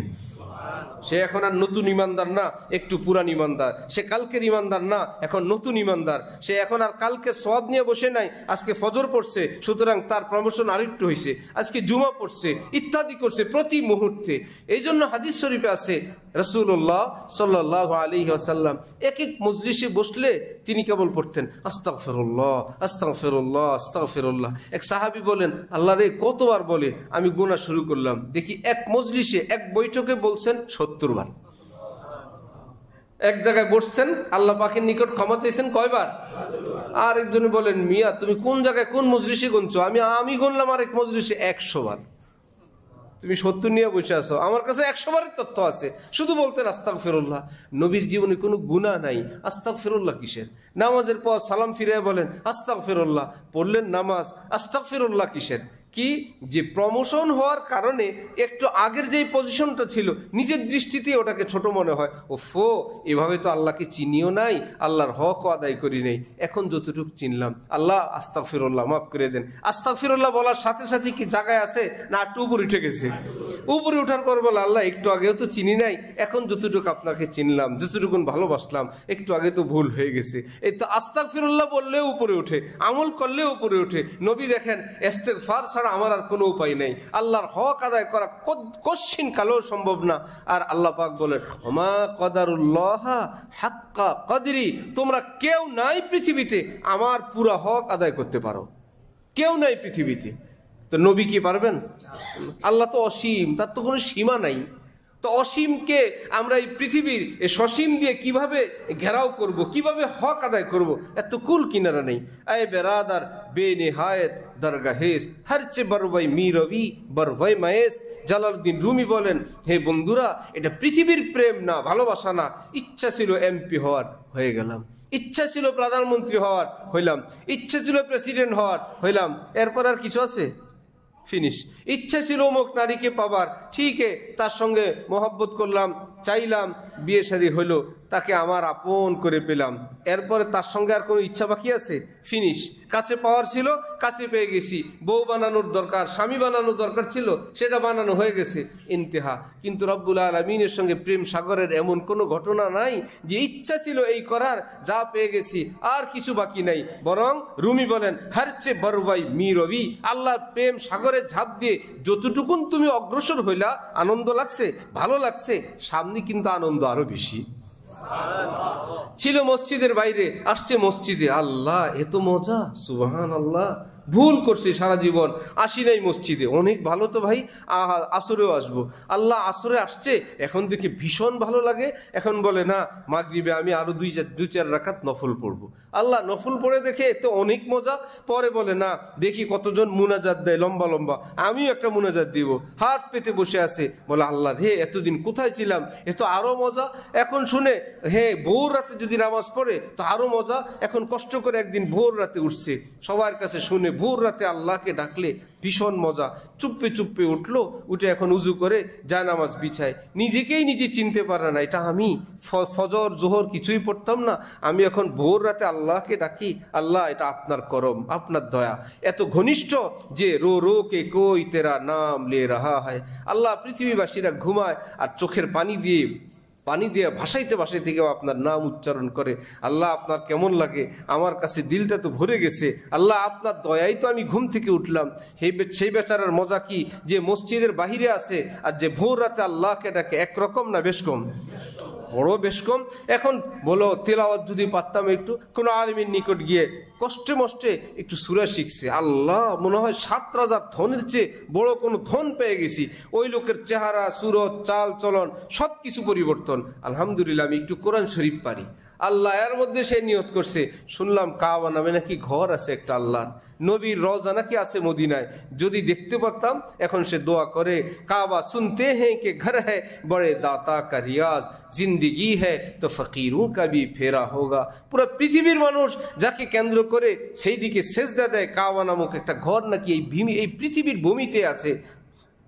সে এখন আর নতুন ইমানদার না, একটু পুরান ইমানদার। সে কালকের ইমানদার না, এখন নতুন ইমানদার। সে এখন আর কালকে সওয়াব নিয়ে বসে নাই, আজকে ফজর পড়ছে, সুতরাং তার প্রমোশন আরেকটু হয়েছে, আজকে জুমা পড়ছে, ইত্যাদি করছে প্রতি মুহূর্তে। এই জন্য হাদিস শরীফে আছে রাসূলুল্লাহ সাল্লাল্লাহু আলাইহি ওয়াসাল্লাম এক এক মজলিসে বসলে তিনি কেবল পড়তেন আস্তাগফিরুল্লাহ আস্তাগফিরুল্লাহ আস্তাগফিরুল্লাহ। এক সাহাবী বলেন, আল্লাহ রে কতবার বলে আমি গুনাহ শুরু করলাম। দেখি এক মজলিসে এক বৈঠকে বলছেন 70 বার। এক জায়গায় বসছেন, আল্লাহ পাকের নিকট ক্ষমা চাইছেন কয়বার? আর একজনে বলেন, মিয়া তুমি কোন জায়গায় কোন মজলিসে গুনছো? আমি গুনলাম আরেক মজলিসে 100 বার। তুমি 70 নিয়ে বসে আছো, আমার কাছে 100 বারের তথ্য আছে। শুধু বলতেন আস্তাগফিরুল্লাহ। নবীর জীবনে কোনো গুনাহ নাই, আস্তাগফিরুল্লাহ কিসের? নামাজের পর সালাম ফিরে বলেন আস্তাগফিরুল্লাহ, পড়লেন নামাজ, আস্তাগফিরুল্লাহ কিসের? কি যে প্রমোশন হওয়ার কারণে একটু আগের যেই পজিশনটা ছিল নিজের দৃষ্টিতে ওটাকে ছোট মনে হয়। ওফো, এভাবে তো আল্লাহকে চিনিও নাই, আল্লাহর হকও আদায় করি নাই, এখন যতটুকু চিনলাম আল্লাহ আস্তাগফিরুল্লাহ মাফ করে দেন। আস্তাগফিরুল্লাহ বলার সাথে সাথে কি জায়গায় আছে না একটু উপরে উঠে গেছে? উপরে উঠার পর বলে, আল্লাহ একটু আগেও তো চিনি নাই, এখন যতটুকু আপনাকে চিনলাম, যতটুকু ভালোবাসলাম, একটু আগে তো ভুল হয়ে গেছে। এই তো আস্তাগফিরুল্লাহ বললেও উপরে ওঠে, আমল করলেও উপরে ওঠে। নবী দেখেন ইস্তেগফার ছাড়া আমার আর কোনো উপায় নেই, আল্লাহর হক আদায় করা কশ্চিন কালেও সম্ভব না। আর আল্লাহ পাক বলেন, ওমা কদারুল্লাহ হাক্কা কদরি, তোমরা কেউ নাই পৃথিবীতে আমার পুরা হক আদায় করতে পারো, কেউ নাই পৃথিবীতে। তো নবী কি পারবেন? আল্লাহ তো অসীম, তার তো কোনো সীমা নাই। তো অসীমকে আমরা এই পৃথিবীর সসীম দিয়ে কিভাবে ঘেরাও করব, কিভাবে হক আদায় করব, এত কুল কিনারা নেই। আয় বেরাদার বেনিহায়েত দরগাহেস্ত হরচে বরওয়াই মিরবি বরওয়াই মায়েস্ত। জালালউদ্দিন রুমি বলেন, হে বন্ধুরা, এটা পৃথিবীর প্রেম না, ভালোবাসা না। ইচ্ছা ছিল এমপি হওয়ার, হয়ে গেলাম। ইচ্ছা ছিল প্রধানমন্ত্রী হওয়ার, হইলাম। ইচ্ছা ছিল প্রেসিডেন্ট হওয়ার, হইলাম। এরপর আর কিছু আছে? ফিনিশ। ইচ্ছা ছিল অমুক নারীকে পাবার, ঠিক তার সঙ্গে মোহাব্বত করলাম, চাইলাম, বিয়ে শাদী হইলো, তাকে আমার আপন করে পেলাম। এরপরে তার সঙ্গে আর কোনো ইচ্ছা বাকি আছে? ফিনিশ। কাছে পাওয়ার ছিল, কাছে পেয়ে গেছি। বউ বানানোর দরকার, স্বামী বানানোর দরকার ছিল, সেটা বানানো হয়ে গেছে, ইন্তেহা। কিন্তু রব্বুল আলামিনের সঙ্গে প্রেম সাগরের এমন কোনো ঘটনা নাই যে ইচ্ছা ছিল এই করার, যা পেয়ে গেছি, আর কিছু বাকি নাই। বরং রুমি বলেন, হারচে বরওয়াই মিরবি, আল্লাহর প্রেম সাগরে ঝাঁপ দিয়ে যতটুকুন তুমি অগ্রসর হইলা, আনন্দ লাগছে, ভালো লাগছে, সামনে কিন্তু আনন্দ আরো বেশি। ছিল মসজিদের বাইরে, আসছে মসজিদে, আল্লাহ এত মজা, সুবহানাল্লাহ। ভুল করছি সারা জীবন, আসি নাই মসজিদে, অনেক ভালো তো ভাই, আসরেও আসবো। আল্লাহ আসরে আসছে, এখন দেখে ভীষণ ভালো লাগে। এখন বলে না, মাগরিবে আমি আরো 2-4 রাকাত নফল পড়বো। আল্লাহ নফল পড়ে দেখে এতে অনেক মজা। পরে বলে না, দেখি কতজন মুনাজাত দেয় লম্বা লম্বা, আমিও একটা মুনাজাত দিব। হাত পেতে বসে আছে, বলে আল্লাহ হে এতদিন কোথায় ছিলাম, এ তো আরো মজা। এখন শুনে, হে ভোর রাতে যদি নামাজ পড়ে তো আরো মজা। এখন কষ্ট করে একদিন ভোর রাতে উঠছে, সবার কাছে শুনে ভোর রাতে আল্লাহকে ডাকলে ভীষণ মজা। চুপে চুপে উঠলো, উঠে এখন উজু করে যায় নামাজ বিছায়। নিজেকেই নিজে চিনতে পারে না, এটা আমি ফজর জোহর কিছুই পড়তাম না, আমি এখন ভোর রাতে আল্লাহকে ডাকি। আল্লাহ এটা আপনার করম, আপনার দয়া, এত ঘনিষ্ঠ যে রো রো কে কোই তেরা নাম লে রাহা হয়। আল্লাহ পৃথিবীবাসীরা ঘুমায় আর চোখের পানি দিয়ে পানি দিয়ে ভাসাইতে ভাসাইতে কেউ আপনার নাম উচ্চারণ করে, আল্লাহ আপনার কেমন লাগে, আমার কাছে দিলটা তো ভরে গেছে, আল্লাহ আপনার দয়াই তো আমি ঘুম থেকে উঠলাম। সেই বেচারার মজা কি, যে মসজিদের বাহিরে আছে আর যে ভোর রাতে আল্লাহকে ডাকে, একরকম না বেশ কম? বড় বেশ কম। এখন বলো তেলাওয়াত যদি পারতাম একটু, কোনো আলিমের নিকট গিয়ে কষ্টে মষ্টে একটু সূরা শিখছে, আল্লাহ মনে হয় 7 রাজার ধনের চেয়ে বড় কোনো ধন পেয়ে গেছি। ওই লোকের চেহারা, সুরত, চাল চলন সব কিছু পরিবর্তন। আলহামদুলিল্লাহ আমি একটু কোরআন শরীফ পারি। আল্লাহ এর মধ্যে সে নিয়ত করছে, শুনলাম কাবা নামে নাকি ঘর আছে একটা আল্লাহর, নবীর রওজা নাকি আছে মদিনায়, যদি দেখতে পারতাম। এখন সে দোয়া করে, কাবা সুনতে হ্যাঁ কে ঘর হ্যাঁ বড়ে দাতা কা রিয়াজ, জিন্দিগি হ্যাঁ তো ফকিরোं का भी फेरा होगा। পুরো পৃথিবীর মানুষ যাকে কেন্দ্র করে সেই দিকে সেজদা দেয়, কাবা নামক একটা ঘর নাকি এই পৃথিবীর ভূমিতে আছে।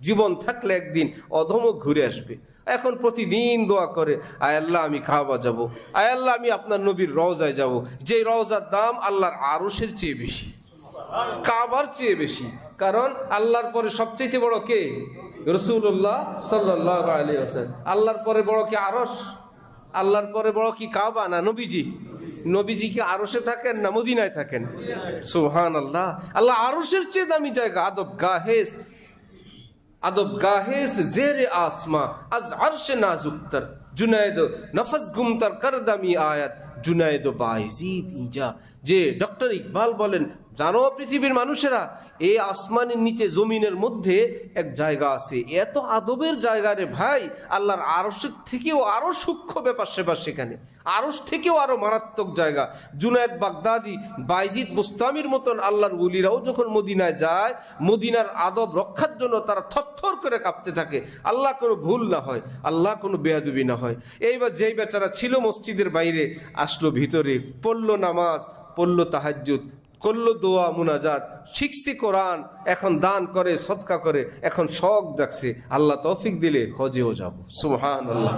জীবন থাকলে একদিন অধমক ঘুরে আসবে। এখন প্রতিদিন দোয়া করে, আয় আল্লাহ আমি কাবা যাব, আয় আল্লাহ আমি আপনার নবীর রওজায় যাব, যে রওজার দাম আল্লাহর আরশের চেয়ে বেশি, কাবার চেয়ে বেশি। কারণ আল্লাহর পরে সবচেয়ে বড় কে? রাসূলুল্লাহ সাল্লাল্লাহু আলাইহি ওয়াসাল্লাম। আল্লাহর পরে বড় কি আরশ? আল্লাহর পরে বড় কি কাবা না নবীজি? নবীজি কি আরশে থাকেন না মদিনায় থাকেন? সুবহানাল্লাহ। আল্লাহ আরশের চেয়ে দামি জায়গা। আদব গাহেস্ত জেরে আসমা আজ আরশ নাজুকতর, জুনায়েদ নফস গুমতর করদামি আয়াত, জুনায়েদ বাইজিদ ইজা। যে ডক্টর ইকবাল বলেন, জানো পৃথিবীর মানুষেরা, এই আসমানের নিচে জমিনের মধ্যে এক জায়গা আছে, এত আদবের জায়গা রে ভাই, আল্লাহর আরশের থেকেও আরো সূক্ষ্ম ব্যাপার সেবার সেখানে, আরশ থেকেও আরো মারাত্মক জায়গা। জুনায়েদ বাগদাদি, বাইজিদ বুস্তামির মতন আল্লাহর ওলিরাও যখন মদিনায় যায়, মদিনার আদব রক্ষার জন্য তারা থরথর করে কাঁপতে থাকে, আল্লাহ কোনো ভুল না হয়, আল্লাহ কোনো বেয়াদবি না হয়। এইবার যেই বেচারা ছিল মসজিদের বাইরে, আসলো ভিতরে, পড়লো নামাজ, পড়লো তাহাজ্জুদ, করলো দোয়া মুনাজাত, শিখছে কোরআন, এখন দান করে, সদকা করে, এখন শখ জাগছে, আল্লাহ তৌফিক দিলে হজেও যাব। সুবহানাল্লাহ।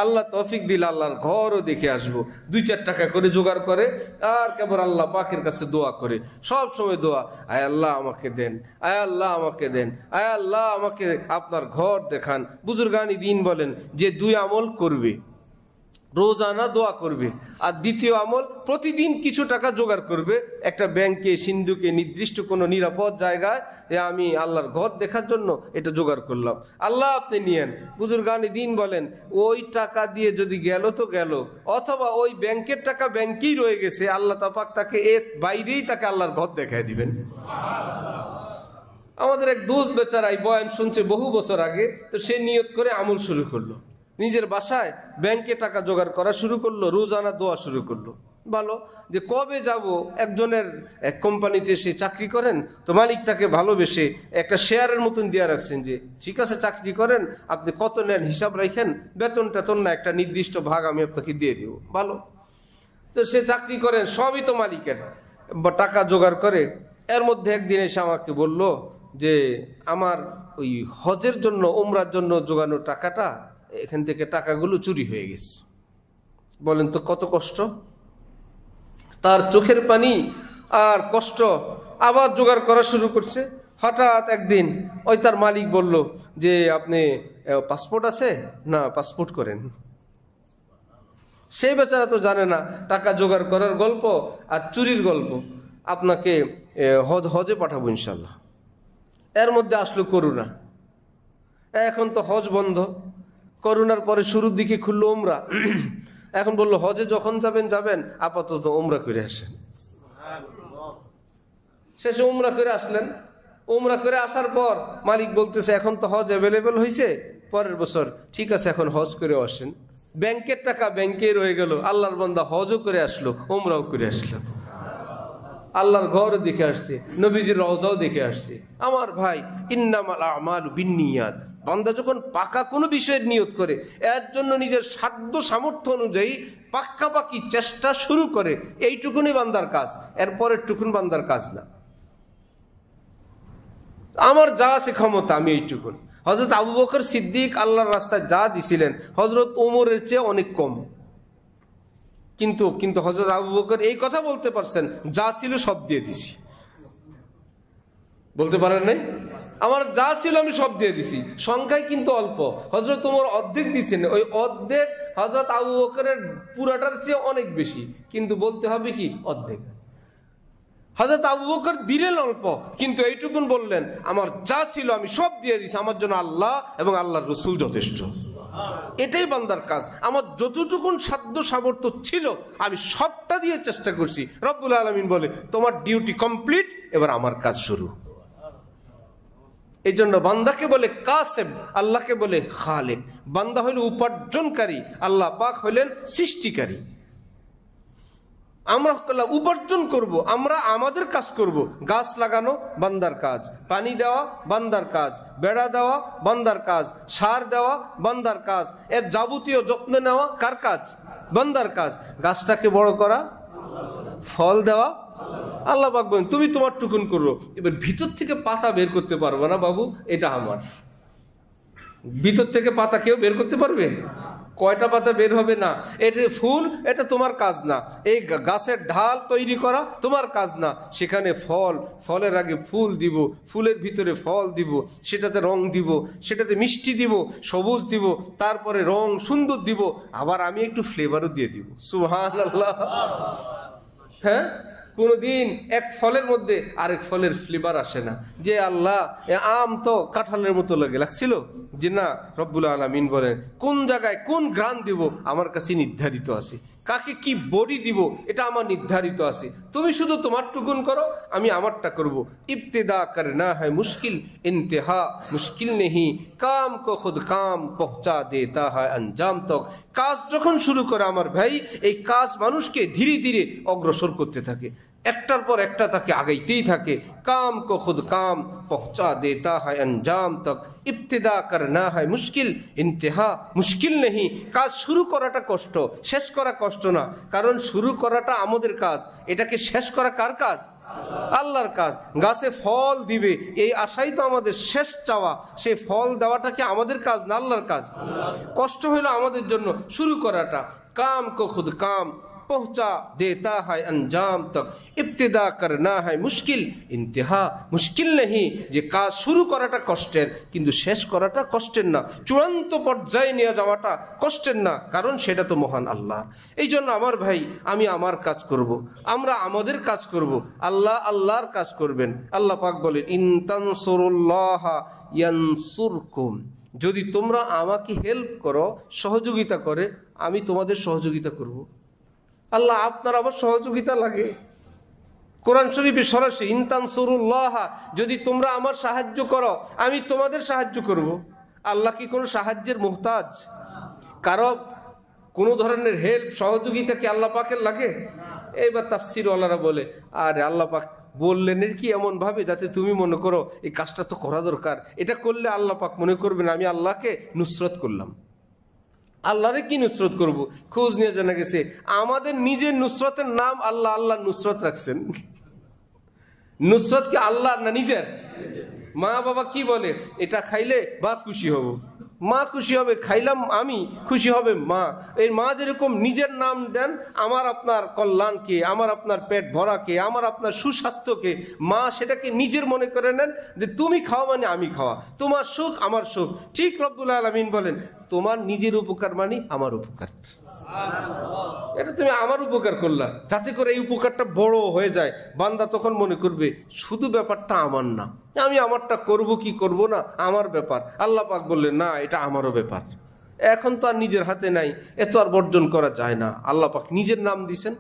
আল্লাহ তৌফিক দিলে আল্লাহর ঘরও দেখে আসবো। 2-4 টাকা করে জোগাড় করে আর কেবল আল্লাহ পাকের কাছে দোয়া করে, সব সময় দোয়া, আয় আল্লাহ আমাকে দেন, আয় আল্লাহ আমাকে দেন, আয় আল্লাহ আমাকে আপনার ঘর দেখান। বুজুর্গানি দিন বলেন যে 2 আমল করবে, রোজানা দোয়া করবে, আর দ্বিতীয় আমল প্রতিদিন কিছু টাকা জোগাড় করবে, একটা ব্যাংকে, সিন্ধুকে, নির্দিষ্ট কোনো নিরাপদ জায়গায়, আমি আল্লাহর ঘর দেখার জন্য এটা জোগাড় করলাম, আল্লাহ আপনি নিয়েন। বুজুর্গানি দিন বলেন, ওই টাকা দিয়ে যদি গেল তো গেল, অথবা ওই ব্যাংকের টাকা ব্যাংকেই রয়ে গেছে, আল্লাহ পাক তাকে এর বাইরেই তাকে আল্লাহর ঘর দেখায় দিবেন। আমাদের এক দোস্ত বেচারাই বয়ান শুনছে বহু বছর আগে, তো সে নিয়ত করে আমল শুরু করলো, নিজের বাসায় ব্যাংকে টাকা জোগাড় করা শুরু করলো, রোজানা দোয়া শুরু করলো। ভালো যে কবে যাব, একজনের এক কোম্পানিতে সে চাকরি করেন, তো মালিক তাকে ভালোবেসে একটা শেয়ারের মতন দিয়ে রাখছেন, যে ঠিক আছে চাকরি করেন, আপনি কত নেন হিসাব রাখেন, বেতন টেতন না, একটা নির্দিষ্ট ভাগ আমি আপনাকে দিয়ে দেব। ভালো, তো সে চাকরি করেন, সবই তো মালিকের, টাকা জোগাড় করে। এর মধ্যে একদিন এসে আমাকে বলল যে আমার ওই হজের জন্য, উমরার জন্য জোগানো টাকাটা, এখান থেকে টাকাগুলো চুরি হয়ে গেছে। বলেন তো কত কষ্ট, তার চোখের পানি আর কষ্ট, আবার জোগাড় করা শুরু করছে। হঠাৎ একদিন ওই তার মালিক বলল যে আপনি পাসপোর্ট আছে না, পাসপোর্ট করেন। সেই বেচারা তো জানে না টাকা জোগাড় করার গল্প আর চুরির গল্প। আপনাকে হজে পাঠাবো ইনশাল্লাহ। এর মধ্যে আসলো করোনা, এখন তো হজ বন্ধ। করোনার পরে শুরুর দিকে খুললো উমরা, এখন বললো হজে যখন যাবেন যাবেন, আপাতত উমরা করে আসেন। শেষে উমরা করে আসলেন। উমরা করে আসার পর মালিক বলতেছে এখন তো হজ অ্যাভেলেবেল হয়েছে, পরের বছর ঠিক আছে এখন হজ করে আসেন। ব্যাংকের টাকা ব্যাংকে রয়ে গেল, আল্লাহর বান্দা হজও করে আসলো, উমরাও করে আসলো, আল্লাহর ঘরও দেখে আসছে, নবীজির রওজাও দেখে আসছে। আমার ভাই, ইন্নামাল আমালু বিন্নিয়াত, বান্দা যখন পাকা কোনো বিষয়ের নিয়ত করে, এর জন্য নিজের সাধ্য সামর্থ্য অনুযায়ী পাক্কাপাকি চেষ্টা শুরু করে, এইটুকুনি বান্দার কাজ, এরপরের টুকুন বান্দার কাজ না। আমার যা আছে ক্ষমতা আমি এইটুকুন। হযরত আবু বকর সিদ্দিক আল্লাহর রাস্তায় যা দিছিলেন হযরত ওমরের চেয়ে অনেক কম, কিন্তু হযরত আবু বকর এই কথা বলতে পারছেন, যা ছিল সব দিয়ে দিছি। বলতে পারেন নাই? আমার যা ছিল আমি সব দিয়ে দিছি, সংখ্যায় কিন্তু অল্প। হযরত ওমর অর্ধেক দিচ্ছেন, ওই অর্ধেক হযরত আবু বকরের পুরাটার চেয়ে অনেক বেশি, কিন্তু বলতে হবে কি অর্ধেক। হযরত আবু বকর দিলেন অল্প, কিন্তু এইটুকুন বললেন আমার যা ছিল আমি সব দিয়ে দিছি, আমার জন্য আল্লাহ এবং আল্লাহর রাসূল যথেষ্ট। এটাই বান্দার কাজ। আমার যতটুকুন সাধ্য সামর্থ্য ছিল আমি সবটা দিয়ে চেষ্টা করছি। রব্বুল আলামিন বলে তোমার ডিউটি কমপ্লিট, এবার আমার কাজ শুরু। এই জন্য বান্দাকে বলে কাসেব, আল্লাহকে বলে খালেক। বান্দা হইল উপার্জনকারী, আল্লাহ পাক হইলেন সৃষ্টিকারী। আমরা উপার্জন করব, আমরা আমাদের কাজ করব। গাছ লাগানো বান্দার কাজ, পানি দেওয়া বান্দার কাজ, বেড়া দেওয়া বান্দার কাজ, সার দেওয়া বান্দার কাজ, এর যাবতীয় যত্ন নেওয়া কার কাজ? বান্দার কাজ। গাছটাকে বড় করা, ফল দেওয়া আল্লাহ পাক বলেন তুমি তোমার টুকুন করো। এবার ভিতর থেকে পাতা বের করতে পারবো না বাবু, এটা আমার। ভিতর থেকে পাতা কেউ বের করতে পারবে? কয়টা পাতা বের হবে না। এটা ফুল, এটা তোমার কাজ না। এই গাছের ঢাল তৈরি করা তোমার কাজ না। সেখানে ফল, ফলের আগে ফুল দিব, ফুলের ভিতরে ফল দিব, সেটাতে রং দিব, সেটাতে মিষ্টি দিব, সবুজ দিব, তারপরে রং সুন্দর দিব, আবার আমি একটু ফ্লেভারও দিয়ে দিব। সুবহানাল্লাহ। হ্যাঁ, কোনদিন এক ফলের মধ্যে আরেক ফলের ফ্লেভার আসে না। যে আল্লাহ আম তো কাঁঠালের মতো লাগছিল, যে না, রব্বুল আলামিন বলেন কোন জায়গায় কোন ঘ্রাণ দিব আমার কাছে নির্ধারিত আছে, কাকে কি বডি দিব এটা আমার নির্ধারিত আছে। তুমি শুধু তোমার টুকুন করো, আমি আমারটা করব। ইবতিদা করনা হ্যায় মুশকিল, ইন্তেহা মুশকিল নেহি, কাম কো খুদ কাম পৌঁছা দেতা হ্যায় আঞ্জাম তক। কাজ যখন শুরু করে আমার ভাই, এই কাজ মানুষকে ধীরে ধীরে অগ্রসর করতে থাকে, একটার পর একটা তাকে আগাইতেই থাকে। কাম কো খুদ কাম পৌঁছা দেতা হ্যায় আঞ্জাম তক। ইবতিদা করনা হ্যায় মুশকিল, ইন্তেহা মুশকিল নেহি। কাজ শুরু করাটা কষ্ট, শেষ করা কষ্ট না। কারণ শুরু করাটা আমাদের কাজ, এটাকে শেষ করা কার কাজ? আল্লাহর কাজ। গাছে ফল দিবে এই আশাই তো আমাদের শেষ চাওয়া, সে ফল দেওয়াটাকে আমাদের কাজ না আল্লাহর কাজ? কষ্ট হইল আমাদের জন্য শুরু করাটা। কাম কো খুদ কাম পৌঁছা দেতা হয় আঞ্জাম তক। ইবতিদা করনা হয় মুশকিল, ইন্তেহা মুশকিল নেই। যে কাজ শুরু করাটা কষ্টের, কিন্তু শেষ করাটা কষ্টের না, চূড়ান্ত পর্যায়ে নিয়ে যাওয়াটা কষ্টের না, কারণ সেটা তো মহান আল্লাহর। এই জন্য আমার ভাই, আমি আমার কাজ করব, আমরা আমাদের কাজ করব, আল্লাহ আল্লাহর কাজ করবেন। আল্লাহ পাক বলেন ইন তানসুরুল্লাহ ইয়ানসুরকুম। যদি তোমরা আমাকে হেল্প করো, সহযোগিতা করে, আমি তোমাদের সহযোগিতা করব। আল্লাহ আপনার আবার সহযোগিতা লাগে। কোরআন শরীফে সরাসরি ইন তানসুরুল্লাহ, যদি তোমরা আমার সাহায্য করো আমি তোমাদের সাহায্য করব। আল্লাহ কি কোনো সাহায্যের মুহতাজ? কারো কোনো ধরনের হেল্প সহযোগিতা কি আল্লাহ পাকের লাগে? এইবার তাফসীর ওয়ালারা বলে আরে আল্লাহ পাক বললেন এর কি এমন ভাবে যাতে তুমি মনে করো এই কাজটা তো করা দরকার, এটা করলে আল্লাহ পাক মনে করবেন আমি আল্লাহকে নুসরত করলাম। আল্লাহরে কি নুসরত করব? খোঁজ নিয়ে জানা গেছে আমাদের নিজের নুসরতের নাম আল্লাহ, আল্লাহ নুসরত রাখছেন। নুসরত কি আল্লাহ না নিজের? মা বাবা কি বলে এটা খাইলে বা খুশি হব, মা খুশি হবে, খাইলাম আমি, খুশি হবে মা। এই মা যেরকম নিজের নাম দেন আমার আপনার কল্যাণকে, আমার আপনার পেট ভরাকে, আমার আপনার সুস্বাস্থ্যকে, মা সেটাকে নিজের মনে করে নেন যে তুমি খাওয়া মানে আমি খাওয়া, তোমার সুখ আমার সুখ। ঠিক রব্বুল আলামিন বলেন তোমার নিজের উপকার মানে আমার উপকার, এটা তুমি আমার উপকার করলা, যাতে করে এই উপকারটা বড় হয়ে যায়। বান্দা তখন মনে করবে শুধু ব্যাপারটা আমার না, আমি আমারটা করব কি করব না আমার ব্যাপার। আল্লাহ পাক বললেন না, এটা আমারও ব্যাপার। এখন তো আর নিজের হাতে নাই, এত আর বর্জন করা যায় না। আল্লাহ পাক নিজের নাম দিছেন।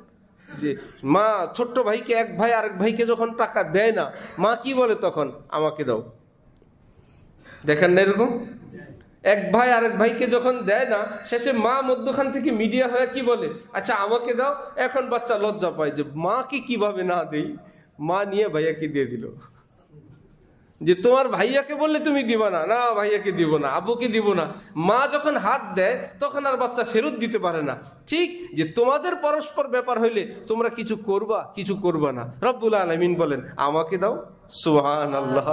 যে মা ছোট্ট ভাইকে, এক ভাই আরেক ভাইকে যখন টাকা দেয় না, মা কি বলে তখন? আমাকে দাও। দেখেন না এরকম এক ভাই আরেক ভাইকে যখন দেয় না, শেষে মা মধ্যখান থেকে মিডিয়া হয়ে কি বলে আচ্ছা আমাকে দাও। এখন বাচ্চা লজ্জা পায় যে মাকে কিভাবে না দেই, মা নিয়ে ভাইয়াকে দিয়ে দিল। যে তোমার ভাইয়াকে বললে তুমি দিবা না, না ভাইয়াকে দিব না, আব্বুকে দিব না। মা যখন হাত দেয় তখন আর বাচ্চা ফেরত দিতে পারে না। ঠিক যে তোমাদের পরস্পর ব্যাপার হইলে তোমরা কিছু করবা কিছু করবা না। রব্বুল আলামিন বলেন আমাকে দাও। সুবহানাল্লাহ।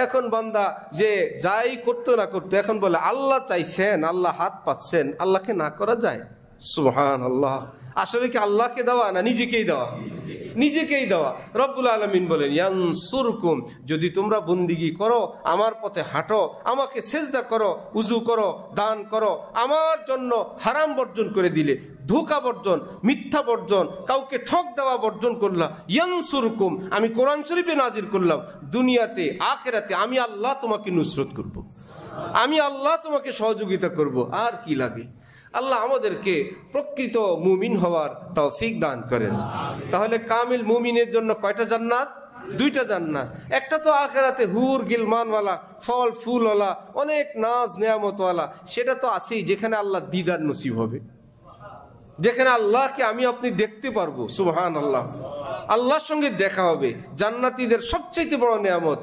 এখন বান্দা যে যাই করতো না করতো, এখন বলে আল্লাহ চাইছেন, আল্লাহ হাত পাচ্ছেন, আল্লাহকে না করা যায়? সুবহানাল্লাহ। আসলে কি আল্লাহকে দেওয়া না নিজেকেই দেওয়া? নিজেকেই দেওয়া। রব্বুল আলামিন বলেন ইয়ানসুরকুম, যদি তোমরা বন্দিগি করো, আমার পথে হাঁটো, আমাকে সেজদা করো, উজু করো, দান করো, আমার জন্য হারাম বর্জন করে দিলে, ধোঁকা বর্জন, মিথ্যা বর্জন, কাউকে ঠক দেওয়া বর্জন করলাম, ইয়ানসুরকুম, আমি কোরআন শরীফে নাজির করলাম, দুনিয়াতে আখিরাতে আমি আল্লাহ তোমাকে নুসরত করব, আমি আল্লাহ তোমাকে সহযোগিতা করব। আর কি লাগে? আল্লাহ আমাদেরকে প্রকৃত মুমিন হওয়ার তৌফিক দান করেন। তাহলে কামিল মুমিনের জন্য কয়টা জান্নাত? দুইটা জান্নাত। একটা তো আখিরাতে হুর গিলমানওয়ালা, ফল ফুলওয়ালা, অনেক নাজ নেয়ামতওয়ালা, সেটা তো আছেই, যেখানে আল্লাহ দিদার নসিব হবে, যেখানে আল্লাহকে আমি আপনি দেখতে পারবো। সুবহানাল্লাহ, আল্লাহর সঙ্গে দেখা হবে, জান্নাতীদের সবচেয়ে বড় নেয়ামত।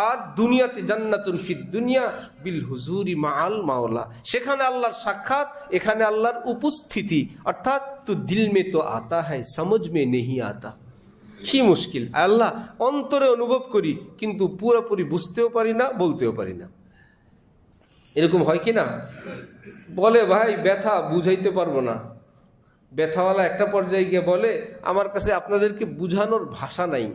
আর দুনিয়াতে জান্নাতুন ফিদ দুনিয়া বিল হুজুরি মাআল মাওলা, সেখানে আল্লাহর সাক্ষাৎ, এখানে আল্লাহর উপস্থিতি। অর্থাৎ তো দিল মে তো আতা হ্যায় সমঝ মে নেহি আতা। কি মুশকিল! আল্লাহ অন্তরে অনুভব করি, কিন্তু পুরোপুরি বুঝতেও পারি না, বলতেও পারি না। এরকম হয় কি না? বলে ভাই ব্যথা বুঝাইতে পারবো না। ব্যথাওয়ালা একটা পর্যায়ে গিয়ে বলে আমার কাছে আপনাদেরকে বুঝানোর ভাষা নাই,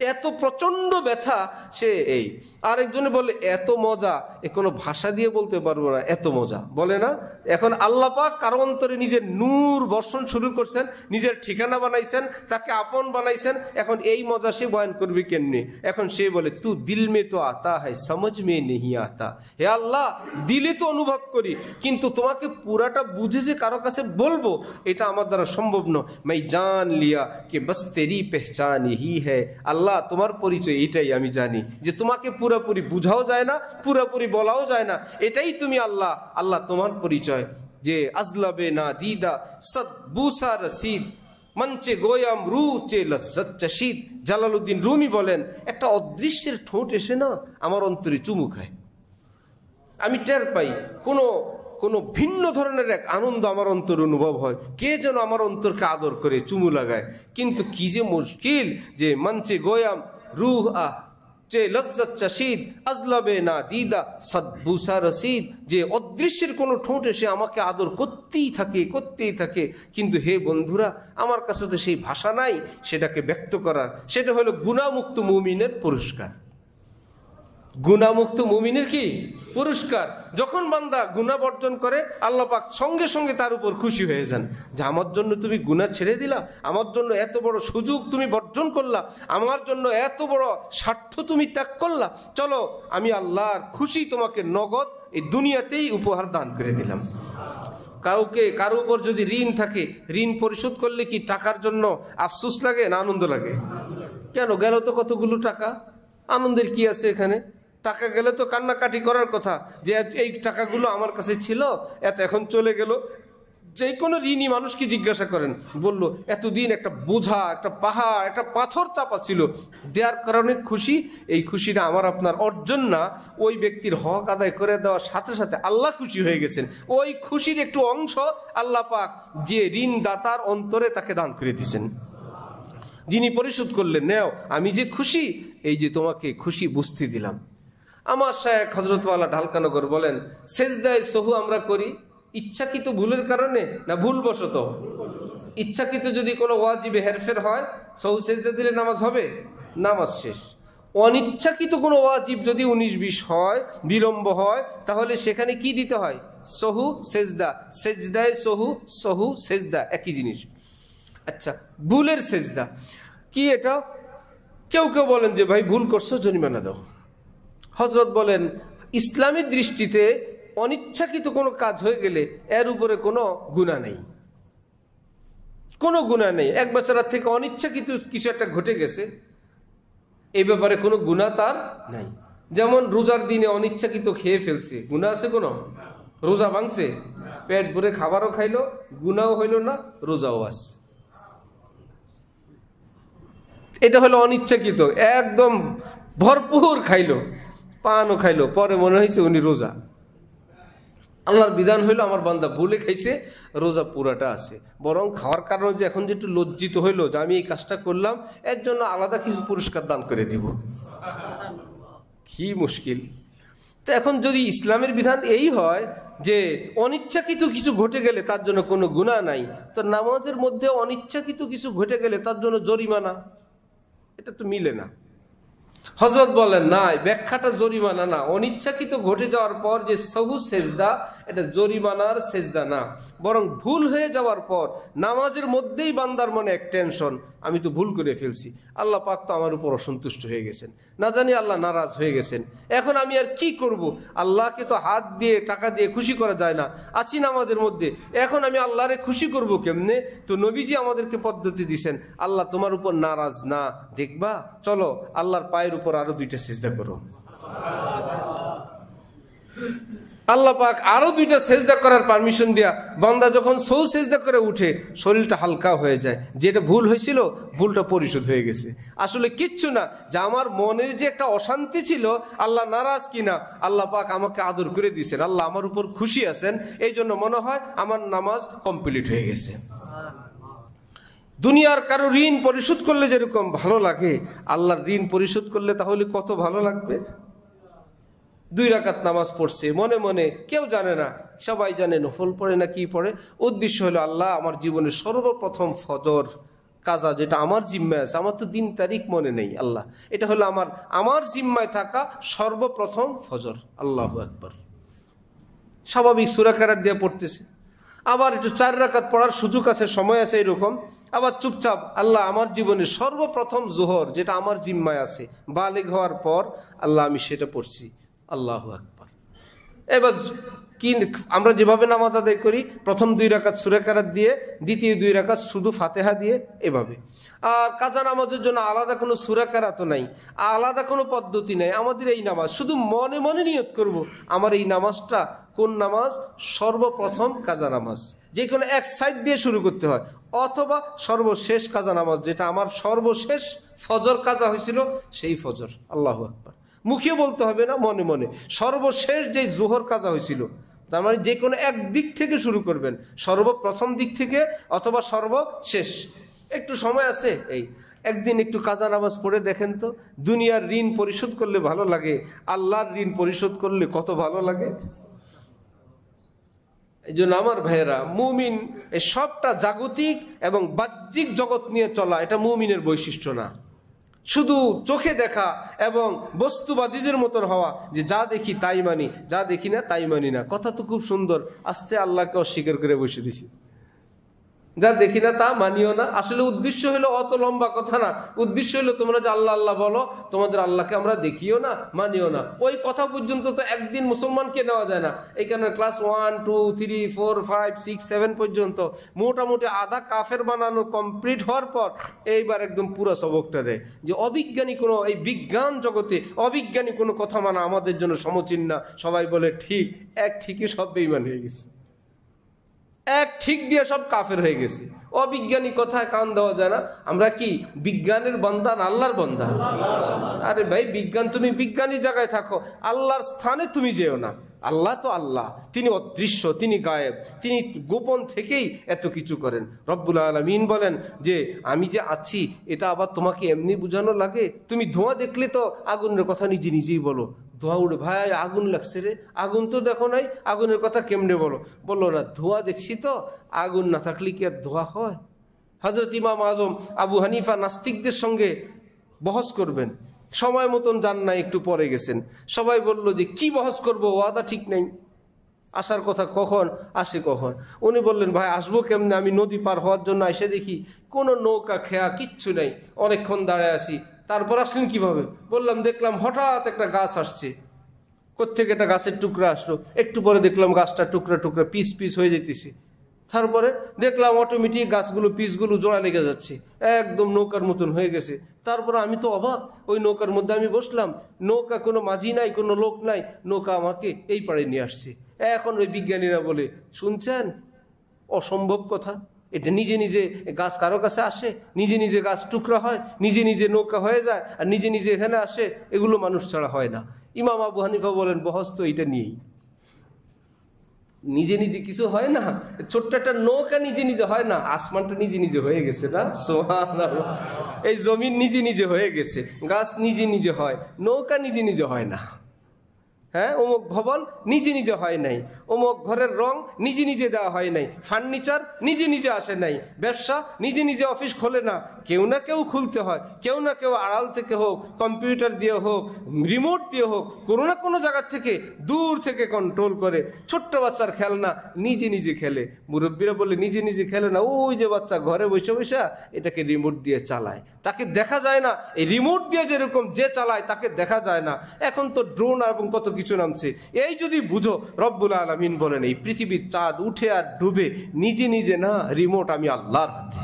এত প্রচন্ড ব্যথা সে এই। আরেকজনে বলে এত মজা, এ কোনো ভাষা দিয়ে বলতে পারবো না, এত মজা, বলে না? এখন আল্লাহ পাক কারো অন্তরে নিজের নূর বর্ষণ শুরু করছেন, নিজের ঠিকানা বানাইছেন, তাকে আপন বানাইছেন। এখন এই মজা সে বয়ান করবে কেমনি? এখন সে বলে তু দিল মে তো আতা হ্যায় সমঝ মে নেহি আতা। হে আল্লাহ, দিলে তো অনুভব করি, কিন্তু তোমাকে পুরাটা বুঝে যে কারো কাছে বলবো, এটা আমার দ্বারা সম্ভব নয়। মাই জান লিয়া কে বস তেরি পেহচান হি হ্যায়। আল্লাহ, তোমার পরিচয় এটাই আমি জানি, যে তোমাকে পুরোপুরি বুঝাও যায় না, পুরোপুরি বলাও যায় না, এটাই তুমি আল্লাহ। আল্লাহ তোমার পরিচয় যে আজলাবে না দিদা সদ বুসা রসিদ মঞ্চে গোয়াম রু চে লজ্জত চশিদ। জালালউদ্দিন রুমি বলেন, একটা অদৃশ্যের ঠোঁট এসে না আমার অন্তরে চুমু খায়, আমি টের পাই কোনো ভিন্ন ধরনের এক আনন্দ আমার অন্তর অনুভব হয়, কে যেন আমার অন্তরকে আদর করে চুমু লাগায়। কিন্তু কি যে মুশকিল, যে মঞ্চে গোয়াম রুহ চে লজ্জত চশিদ আজলাবে না দিদা সদবুসা রসিদ, যে অদৃশ্যের কোনো ঠোঁট এসে আমাকে আদর করতেই থাকে। কিন্তু হে বন্ধুরা, আমার কাছে তো সেই ভাষা নাই সেটাকে ব্যক্ত করার। সেটা হলো গুনাহমুক্ত মুমিনের পুরস্কার। গুনাহমুক্ত মুমিনের কি পুরস্কার? যখন বান্দা গুনাহ বর্জন করে, আল্লাহ পাক সঙ্গে সঙ্গে তার উপর খুশি হয়ে যান, যে আমার জন্য তুমি গুনাহ ছেড়ে দিলা, আমার জন্য এত বড় সুযোগ তুমি বর্জন করলা, আমার জন্য এত বড় স্বার্থ তুমি ত্যাগ করলা, চলো আমি আল্লাহর খুশি তোমাকে নগদ এই দুনিয়াতেই উপহার দান করে দিলাম। কারো উপর যদি ঋণ থাকে, ঋণ পরিশোধ করলে কি টাকার জন্য আফসোস লাগে না আনন্দ লাগে? কেন? গেল তো কতগুলো টাকা, আনন্দের কি আছে এখানে? টাকা গেলে তো কান্নাকাটি করার কথা, যে এই টাকাগুলো আমার কাছে ছিল, এখন চলে গেল। যে কোনো ঋণী মানুষকে জিজ্ঞাসা করেন, বলল এতদিন একটা বোঝা, একটা পাহাড়, একটা পাথর চাপা ছিল, দেওয়ার কারণে খুশি। এই খুশিটা আমার আপনার অর্জন না, ওই ব্যক্তির হক আদায় করে দেওয়ার সাথে সাথে আল্লাহ খুশি হয়ে গেছেন। ওই খুশির একটু অংশ আল্লাহ পাক যে ঋণদাতার অন্তরে তাকে দান করে দিয়েছেন, যিনি পরিশোধ করলেন, নেও আমি যে খুশি, এই যে তোমাকে খুশি বুঝতে দিলাম। আমার শায়েখ হযরতওয়ালা ঢালকানগর বলেন, সেজদায়ে সহু আমরা করি ইচ্ছাকৃত ভুলের কারণে না ভুলবশত? ইচ্ছাকৃত যদি কোনো ওয়াজিবে হেরফের হয়, সহু সেজদা দিলে নামাজ হবে, নামাজ শেষ। অনিচ্ছাকৃত কোনো ওয়াজিব যদি 19-20 হয়, বিলম্ব হয়, তাহলে সেখানে কি দিতে হয়? সহু সেজদা, সেজদায়ে সহু, সহু সেজদা একই জিনিস। আচ্ছা, ভুলের সেজদা কি এটা? কেউ বলেন যে ভাই ভুল করছো, জরিমানা দাও। হযরত বলেন, ইসলামী দৃষ্টিতে অনিচ্ছাকৃত কোনো কাজ হয়ে গেলে এর উপরে কোনো গুনাহ নেই, কোনো গুনাহ নেই। এক বেচারার থেকে অনিচ্ছাকৃত কিছু একটা ঘটে গেছে, এই ব্যাপারে কোনো গুনাহ তার নাই। যেমন রোজার দিনে অনিচ্ছাকৃত খেয়ে ফেলছে, গুনাহ আছে কোনো? রোজা ভাঙছে, পেট ভরে খাবারও খাইলো, গুনাহও হইল না, রোজাও আছে। এটা হলো অনিচ্ছাকৃত, একদম ভরপুর খাইলো, পানও খাইলো, পরে মনে হয়েছে উনি রোজা। আল্লাহর বিধান হইলো আমার বান্দা ভুলে খাইছে, রোজা পুরাটা আছে। বরং খাওয়ার কারণে যে এখন যে একটু লজ্জিত হইলো যে আমি এই কাজটা করলাম, এর জন্য আলাদা কিছু পুরস্কার দান করে দিব। কি মুশকিল! তো এখন যদি ইসলামের বিধান এই হয় যে অনিচ্ছাকৃত কিছু ঘটে গেলে তার জন্য কোনো গুনাহ নাই, তো নামাজের মধ্যে অনিচ্ছাকৃত কিছু ঘটে গেলে তার জন্য জরিমানা, এটা তো মিলে না। হযরত বলেন না, ব্যাখ্যাটা জরিমানা না, অনিচ্ছাকৃত ঘটে যাওয়ার পর যে সহু সেজদা, এটা জরিমানার সেজদা না, বরং ভুল হয়ে যাওয়ার পর নামাজের মধ্যেই বান্দার মনে এক টেনশন, আমি তো ভুল করে ফেলছি, আল্লাহ পাক তো আমার উপর অসন্তুষ্ট হয়ে গেছেন, না জানি আল্লাহ নারাজ হয়ে গেছেন, এখন আমি আর কি করব? আল্লাহকে তো হাত দিয়ে টাকা দিয়ে খুশি করা যায় না, আছি নামাজের মধ্যে, এখন আমি আল্লাহরে খুশি করব কেমনে? তো নবীজি আমাদেরকে পদ্ধতি দিছেন, আল্লাহ তোমার উপর নারাজ না দেখবা, চলো আল্লাহর পায়ের উপর আরো 2টা সিজদা করো। আল্লাহ পাক আরো 2টা সেজদা করার পারমিশন দিয়া বান্দা যখন সৌ সেজদা করে উঠে, শরীরটা হালকা হয়ে যায়, যেটা ভুল হয়েছিল ভুলটা পরিশোধ হয়ে গেছে। আসলে কিচ্ছু না, যে আমার মনের যে একটা অশান্তি ছিল, আল্লাহ নারাজ কিনা, আল্লাহ পাক আমাকে আদর করে দিয়েছেন, আল্লাহ আমার উপর খুশি আছেন, এই জন্য মনে হয় আমার নামাজ কমপ্লিট হয়ে গেছে। দুনিয়ার কারো ঋণ পরিশোধ করলে যেরকম ভালো লাগে, আল্লাহর ঋণ পরিশোধ করলে তাহলে কত ভালো লাগবে। 2 রাকাত নামাজ পড়ছে মনে মনে, কেউ জানে না, সবাই জানে নফল পড়ে না কি পড়ে, উদ্দেশ্য হলো আল্লাহ আমার জীবনের সর্বপ্রথম ফজর কাজা যেটা আমার জিম্মায় আছে, আমার তো দিন তারিখ মনে নেই, আল্লাহ এটা হলো আমার জিম্মায় থাকা সর্বপ্রথম ফজর, আল্লাহু আকবার। স্বাভাবিক সূরা কেরাত দিয়ে পড়তেছে, আবার একটু 4 রাকাত পড়ার সুযোগ আছে, সময় আছে এরকম, আবার চুপচাপ আল্লাহ আমার জীবনের সর্বপ্রথম জোহর যেটা আমার জিম্মায় আছে, বালিগ হওয়ার পর আল্লাহ আমি সেটা পড়ছি, আল্লাহু আকবার। এবার কি আমরা যেভাবে নামাজ আদায় করি, প্রথম 2 রাকাত সূরা কেরাত দিয়ে, দ্বিতীয় 2 রাকাত শুধু ফাতিহা দিয়ে, এভাবে। আর কাজা নামাজের জন্য আলাদা কোনো সূরা কেরাতও নাই, আলাদা কোনো পদ্ধতি নেই, আমাদের এই নামাজ শুধু মনে মনে নিয়ত করব, আমার এই নামাজটা কোন নামাজ? সর্বপ্রথম কাজা নামাজ, যে কোনো এক সাইড দিয়ে শুরু করতে হয়, অথবা সর্বশেষ কাজা নামাজ যেটা আমার সর্বশেষ ফজর কাজা হয়েছিল সেই ফজর, আল্লাহু আকবার। মুখে বলতে হবে না, মনে মনে সর্বশেষ যে জোহর কাজা হয়েছিল, তার মানে যে কোনো এক দিক থেকে শুরু করবেন, সর্বপ্রথম দিক থেকে অথবা সর্বশেষ। একটু সময় আছে, এই একদিন একটু কাজা নামাজ পড়ে দেখেন তো, দুনিয়ার ঋণ পরিশোধ করলে ভালো লাগে, আল্লাহর ঋণ পরিশোধ করলে কত ভালো লাগে। এই জন্য আমার ভাইয়েরা, মুমিন এই সবটা জাগতিক এবং বাহ্যিক জগৎ নিয়ে চলা, এটা মুমিনের বৈশিষ্ট্য না। শুধু চোখে দেখা এবং বস্তুবাদীদের মতন হওয়া, যে যা দেখি তাই মানি, যা দেখি না তাই মানি না, কথা তো খুব সুন্দর, আস্তে আল্লাহকে অস্বীকার করে বসে দিছি, যা দেখি না তা মানিও না। আসলে উদ্দেশ্য হলো অত লম্বা কথা না, উদ্দেশ্য হলো তোমরা যে আল্লাহ আল্লাহ বলো, তোমাদের আল্লাহকে আমরা দেখিও না মানিও না, ওই কথা পর্যন্ত তো একদিন মুসলমানকে নেওয়া যায় না। এইখানে ক্লাস 1, 2, 3, 4, 5, 6, 7 পর্যন্ত মোটামুটি আধা কাফের বানানো কমপ্লিট হওয়ার পর এইবার একদম পুরো সবকটা দেয় যে অবিজ্ঞানী কোনো, এই বিজ্ঞান জগতে অবিজ্ঞানী কোনো কথা মানা আমাদের জন্য সমচীন না। সবাই বলে ঠিক, এক ঠিকই সব বেঈমান হয়ে গেছে, এক ঠিক দিয়ে সব কাফের হয়ে গেছে। অবিজ্ঞানী কথায় কান দেওয়া যায় না। আমরা কি বিজ্ঞানের বান্দা না আল্লাহর বান্দা? আরে ভাই, বিজ্ঞান তুমি বিজ্ঞানী জায়গায় থাকো, আল্লাহর স্থানে তুমি যেও না। আল্লাহ তো আল্লাহ, তিনি অদৃশ্য, তিনি গায়েব, তিনি গোপন থেকেই এত কিছু করেন। রব্বুল আলামিন বলেন যে আমি যে আছি এটা আবার তোমাকে এমনি বোঝানো লাগে? তুমি ধোঁয়া দেখলে তো আগুনের কথা নিজে নিজেই বলো, ধোঁয়া উঠে, ভাই আগুন লাগছে রে, আগুন তো দেখো নাই, আগুনের কথা কেমনে বলো? বললো না, ধোঁয়া দেখছি তো, আগুন না থাকলে কি আর ধোঁয়া হয়? হযরত ইমাম আজম আবু হানিফা নাস্তিকদের সঙ্গে বহস করবেন, সময় মতন যান নাই, একটু পরে গেছেন। সবাই বলল যে কি বহস করবো, ওয়াদা ঠিক নেই, আসার কথা কখন, আসে কখন? উনি বললেন, ভাই আসবো কেমনে, আমি নদী পার হওয়ার জন্য এসে দেখি কোনো নৌকা খেয়া কিচ্ছু নেই, অনেকক্ষণ দাঁড়ায় আছি। তারপর আসলেন কিভাবে? বললাম, দেখলাম হঠাৎ একটা গাছ আসছে, কোত্থেকে একটা গাছের টুকরা আসলো, একটু পরে দেখলাম গাছটা টুকরা টুকরা পিস পিস হয়ে যেতেছে। তারপরে দেখলাম অটোমেটিক গাছগুলো পিসগুলো জোড়া লেগে যাচ্ছে, একদম নৌকার মতন হয়ে গেছে। তারপরে আমি তো অবাক, ওই নৌকার মধ্যে আমি বসলাম, নৌকা কোনো মাঝি নাই, কোনো লোক নাই, নৌকা আমাকে এই পাড়ে নিয়ে আসছে। এখন ওই বিজ্ঞানীরা বলে, শুনছেন, অসম্ভব কথা, এটা নিজে নিজে গাছ কারো কাছে আসে, নিজে নিজে গাছ টুকরা হয়, নিজে নিজে নৌকা হয়ে যায়, আর নিজে নিজে এখানে আসে, এগুলো মানুষ ছাড়া হয় না। ইমাম আবু হানিফা বলেন, বহস তো এটা নিয়েই, নিজে নিজে কিছু হয় না, ছোট্ট একটা নৌকা নিজে নিজে হয় না, আসমানটা নিজে নিজে হয়ে গেছে না, সুবহানাল্লাহ। এই জমিন নিজে নিজে হয়ে গেছে, গাছ নিজে নিজে হয়, নৌকা নিজে নিজে হয় না। হ্যাঁ, অমুক ভবন নিজে নিজে হয় নাই, অমুক ঘরের রং নিজে নিজে দেওয়া হয় নাই, ফার্নিচার নিজে নিজে আসে নাই, ব্যবসা নিজে নিজে অফিস খোলে না, কেউ না কেউ খুলতে হয়, কেউ না কেউ আড়াল থেকে হোক, কম্পিউটার দিয়ে হোক, রিমোট দিয়ে হোক, কোনো না কোনো জায়গা থেকে দূর থেকে কন্ট্রোল করে। ছোট্ট বাচ্চার খেলনা নিজে নিজে খেলে, মুরব্বীরা বলে নিজে নিজে খেলে না, ওই যে বাচ্চা ঘরে বসে বসে এটাকে রিমোট দিয়ে চালায়, তাকে দেখা যায় না। এই রিমোট দিয়ে যেরকম যে চালায় তাকে দেখা যায় না। এখন তো ড্রোন এবং কত কিছু নামছে। এই যদি বুঝো, রব্বুল আলামিন বলেন এই পৃথিবীর চাঁদ উঠে আর ডুবে নিজে নিজে না, রিমোট আমি আল্লাহর হাতে।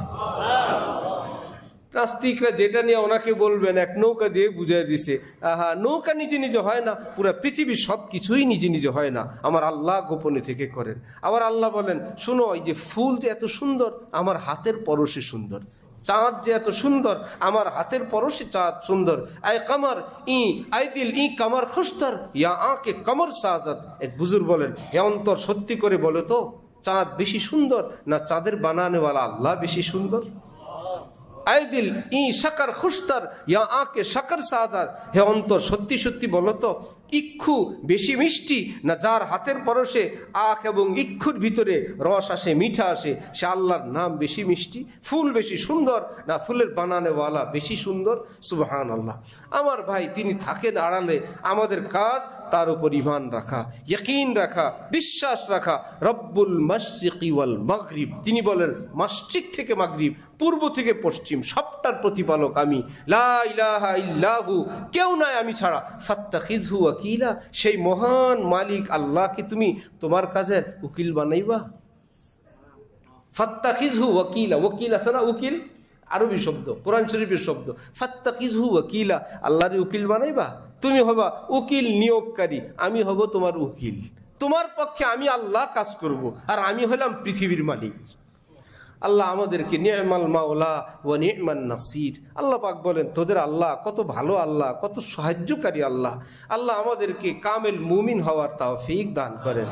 নাস্তিকরা যেটা নিয়ে ওনাকে বলবেন এক নৌকা দিয়ে বুঝিয়ে দিছে, আহা, নৌকা নিজে নিজে হয় না, পুরো পৃথিবীর সব কিছুই নিজে নিজে হয় না, আমার আল্লাহ গোপনে থেকে করেন। আবার আল্লাহ বলেন, শোনো, এই যে ফুল যে এত সুন্দর, আমার হাতের পরশে সুন্দর, চাঁদ যে এত সুন্দর, আমার হাতের পরশে চাঁদ সুন্দর। আই কামার ই আই দিল ই কামার খুস্তার ইয়া আঁকে কামর সাজাদ। এক বুজুর্গ বলেন, হে অন্তর, সত্যি করে বলো তো, চাঁদ বেশি সুন্দর না চাঁদের বানানেওয়ালা আল্লাহ বেশি সুন্দর? আই দিল ই শাকার খুস্তার ইয়া আঁকে শাকার সাজাদ। হে অন্তর, সত্যি সত্যি বলো তো, ইক্ষু বেশি মিষ্টি না যার হাতের পরশে আখ এবং ইক্ষুর ভিতরে রস আসে, মিঠা আসে, সে আল্লাহর নাম বেশি মিষ্টি? ফুল বেশি সুন্দর না ফুলের বানানেওয়ালা বেশি সুন্দর? সুবহানাল্লাহ। আমার ভাই, তিনি থাকেন আড়ালে, আমাদের কাজ তার উপর ঈমান রাখা, ইয়াকিন রাখা, বিশ্বাস রাখা। রব্বুল মাশরিকি ওয়াল মাগরিব, তিনি বলেন মাশরিক থেকে মাগরিব, পূর্ব থেকে পশ্চিম, সবটার প্রতিপালক আমি। লা ইলাহা ইল্লাহু, কেউ নাই আমি ছাড়া। ফাত্তাখিযহু ওয়াকিলা, সেই মহান মালিক আল্লাহকে তুমি তোমার কাজের উকিল বানাইবা। ফাত্তাখিযহু ওয়াকিলা, ওয়াকিল আছে না, উকিল আরবি শব্দ, কোরআন শরীফের শব্দ। ফাত্তাখিযহু ওয়াকিলা, আল্লাহর উকিল বানাইবা? তুমি হবা উকিল নিয়োগকারী, আমি হব তোমার উকিল, তোমার পক্ষে আমি আল্লাহ কাজ করব, আর আমি হলাম পৃথিবীর মালিক। আল্লাহ আমাদেরকে নি'মাল মাওলা ওয়া নি'মান নাসির। আল্লাহ পাক বলেন, তোদের আল্লাহ কত ভালো আল্লাহ, কত সাহায্যকারী আল্লাহ। আল্লাহ আমাদেরকে কামেল মুমিন হওয়ার তৌফিক দান করেন।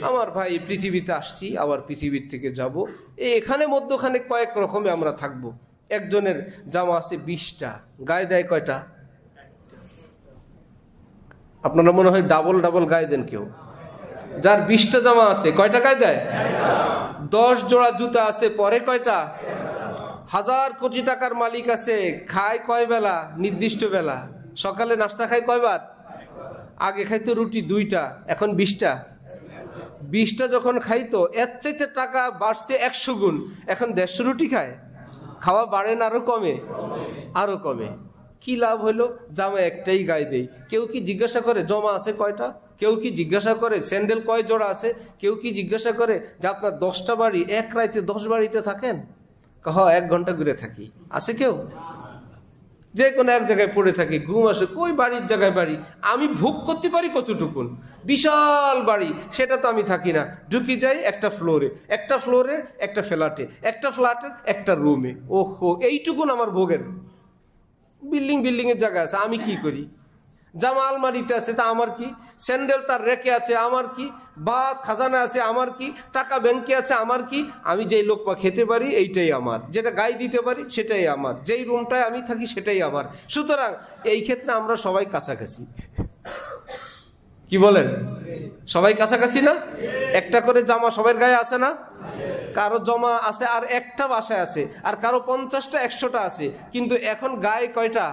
আমার ভাই, পৃথিবীতে আসছি, আবার পৃথিবীর থেকে যাব। এখানে মধ্যখানে কয়েক রকমে আমরা থাকব। একজনের জামা আছে 20টা, গায়ে দেয় কয়টা? আপনারা মনে হয় ডাবল ডাবল গায়ে দেন কেউ। যার 20টা জামা আছে, কয়টা গায়ে দেয়? 10 জোড়া জুতা আছে, পরে কয়টা? 1000 কোটি টাকার মালিক আছে, খায় কয় বেলা? নির্দিষ্ট বেলা। সকালে নাস্তা খায় কয়বার? আগে খাইতো রুটি 2টা, এখন 20টা। 20টা যখন খাইতো, এর চাইতে টাকা বাড়ছে 100 গুণ, এখন 150 রুটি খায়। খাওয়া বাড়ে না আরো কমে? আরো কমে। কি লাভ হলো? জামা একটাই গায়ে দেই। কেউ কি জিজ্ঞাসা করে জমা আছে কয়টা? কেউ কি জিজ্ঞাসা করে স্যান্ডেল কয় জোড়া আছে? কেউ কি জিজ্ঞাসা করে যে আপনার 10টা বাড়ি, এক রাইতে 10 বাড়িতে থাকেন? হ্যাঁ, 1 ঘন্টা ঘুরে থাকি। আছে কেউ? যে কোনো এক জায়গায় পড়ে থাকি, ঘুম আসে, কই বাড়ির জায়গায় বাড়ি, আমি ভোগ করতে পারি কতটুকুন? বিশাল বাড়ি, সেটা তো আমি থাকি না। ঢুকি যাই একটা ফ্লোরে, একটা ফ্লোরে একটা ফ্ল্যাটে, একটা ফ্ল্যাটের একটা রুমে। ওহো, এইটুকুন আমার ভোগের। বিল্ডিং এর জায়গা আছে, আমি কি করি? জামা আলমারিতে আছে, তা আমার কি? স্যান্ডেল তার রেখে আছে, আমার কি? বাদ খাজানা আছে, আমার কি? টাকা ব্যাংকে আছে, আমার কি? আমি যেই লোকমা খেতে পারি এইটাই আমার, যেটা গায়ে দিতে পারি সেটাই আমার, যেই রুমটায় আমি থাকি সেটাই আমার। সুতরাং এই ক্ষেত্রে আমরা সবাই কাছাকাছি। কি বলেন? সবাই কাছাকাছি না? একটা করে জামা সবার গায়ে আছে না? কারো জমা আছে আর একটা বাসায় আছে, আর কারো 50টা 100টা আছে, কিন্তু এখন গায়ে কয়টা?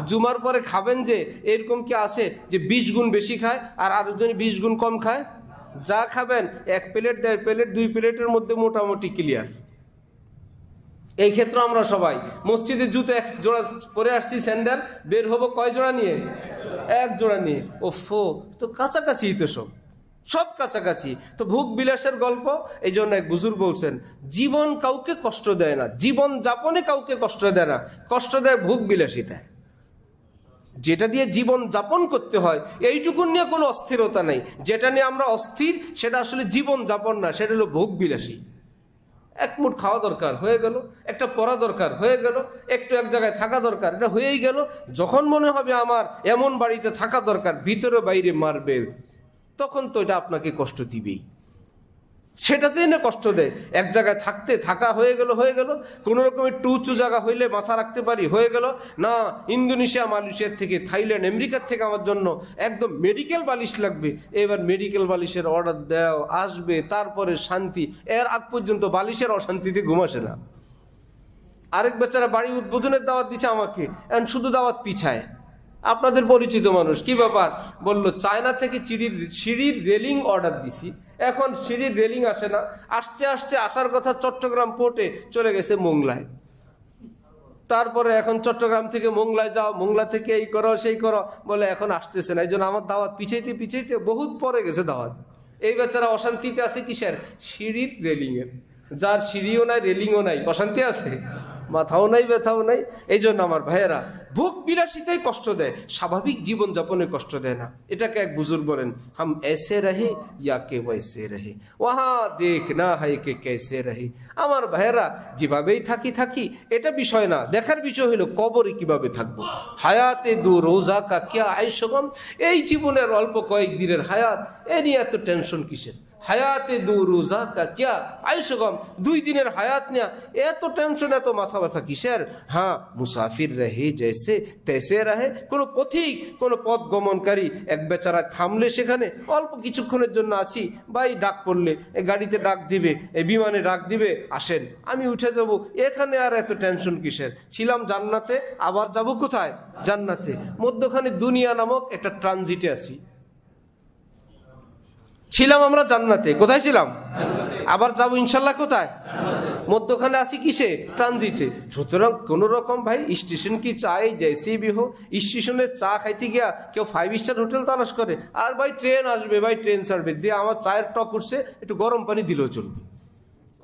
জুমার পরে খাবেন যে, এরকম কি আছে যে 20 গুণ বেশি খায় আর আরেকজন 20 গুণ কম খায়? যা খাবেন 1 প্লেট 1.5 প্লেট 2 প্লেটের মধ্যে মোটামুটি ক্লিয়ার। এই ক্ষেত্রে আমরা সবাই মসজিদের জুতো 1 জোড়া পরে আসছি, স্যান্ডেল বের হবো কয় জোড়া নিয়ে? 1 জোড়া নিয়ে। ওফো, তো কাছাকাছি, তো সব কাছাকাছি। তো ভোগ বিলাসের গল্প। এই জন্য এক বুজুর্গ বলছেন, জীবন কাউকে কষ্ট দেয় না, জীবন যাপনে কাউকে কষ্ট দেয় না, কষ্ট দেয় ভোগ বিলাসিতায়। যেটা দিয়ে জীবন যাপন করতে হয় এইটুকুন নিয়ে কোনো অস্থিরতা নেই। যেটা নিয়ে আমরা অস্থির সেটা আসলে জীবন যাপন না, সেটা হলো ভোগ বিলাসী। 1 মুঠ খাওয়া দরকার, হয়ে গেল। একটা পড়া দরকার, হয়ে গেল। একটু এক জায়গায় থাকা দরকার, এটা হয়েই গেল। যখন মনে হবে আমার এমন বাড়িতে থাকা দরকার, ভিতরে বাইরে মারবে, তখন তো এটা আপনাকে কষ্ট দিবেই। সেটাতে না কষ্ট দেয়। এক জায়গায় থাকা হয়ে গেল, কোনো রকম একটু উঁচু জায়গা হইলে মাথা রাখতে পারি, হয়ে গেল না। ইন্দোনেশিয়া, মালয়েশিয়ার থেকে, থাইল্যান্ড, আমেরিকার থেকে আমার জন্য একদম মেডিকেল বালিশ লাগবে। এবার মেডিকেল বালিশের অর্ডার দেও, আসবে, তারপরে শান্তি। এর আগ পর্যন্ত বালিশের অশান্তিতে ঘুমাসে না। আরেক বেচারা বাড়ি উদ্বোধনের দাওয়াত দিছে আমাকে, এখন শুধু দাওয়াত পিছায়। আপনাদের পরিচিত মানুষ, কি ব্যাপার? বলল চায়না থেকে সিঁড়ির রেলিং অর্ডার দিছি, এখন সিঁড়ির রেলিং আসে না। আসার কথা চট্টগ্রাম পোর্টে, চলে গেছে মোংলায়। তারপরে এখন চট্টগ্রাম থেকে মোংলায় যাও, মোংলা থেকে এই করো সেই করো, বলে এখন আসতেছে না। এই জন্য আমার দাওয়াত পিছাইতে বহুত পরে গেছে দাওয়াত। এই বেচারা অশান্তিতে আছে কিসের? সিঁড়ির রেলিংয়ের। যার সিঁড়িও নাই, রেলিংও নাই, অশান্তি আছে, মাথাও নাই, ব্যথাও নাই। এই জন্য আমার ভাইয়েরা, ভোগ বিলাসিতাই কষ্ট দেয়, স্বাভাবিক জীবন যাপনে কষ্ট দেয় না। এটাকে এক বুজুর্গ বলেন, হাম এসে রহে ইয়া কে ওয়াইসে রহে, ওহা দেখনা হয় কে কেসে রহে। আমার ভাইয়েরা, যেভাবেই থাকি এটা বিষয় না, দেখার বিষয় হলো কবরে কিভাবে থাকবো। হায়াতে দু রোজা কা ক্যা আয়শগম, এই জীবনের অল্প কয়েকদিনের হায়াত, এ নিয়ে এত টেনশন কিসের? হায়াতে দু রোজা কা ক্যা আয়শগম, 2 দিনের হায়াত নিয়ে এত টেনশন, এত মাথা ব্যথা কিসের? হ্যাঁ, মুসাফির রহে জৈসে তৈসে রহে। কোনো পথিক, কোনো পথ গমনকারী এক বেচারা থামলে সেখানে অল্প কিছুক্ষণের জন্য আছি, ভাই ডাক পড়লে গাড়িতে ডাক দিবে, বিমানে ডাক দিবে, আসেন আমি উঠে যাব, এখানে আর এত টেনশন কিসের? ছিলাম জান্নাতে, আবার যাব কোথায়? জান্নাতে। মধ্যখানে দুনিয়া নামক একটা ট্রানজিটে আছি। ছিলাম আমরা জান্নাতে, কোথায় ছিলাম? আবার যাবো ইনশাল্লাহ কোথায়? মধ্যখানে আসি কিসে? ট্রানজিটে। সুতরাং কোন রকম ভাই স্টেশন কি চাই, জেসি বি হোক, স্টেশনে চা খাইতে গিয়া কেউ 5 স্টার হোটেল তালাশ করে, আর ভাই ট্রেন আসবে, ভাই ট্রেন ছাড়বে, দিয়ে আমার চায়ের টক উঠছে, একটু গরম পানি দিলেও চলবে।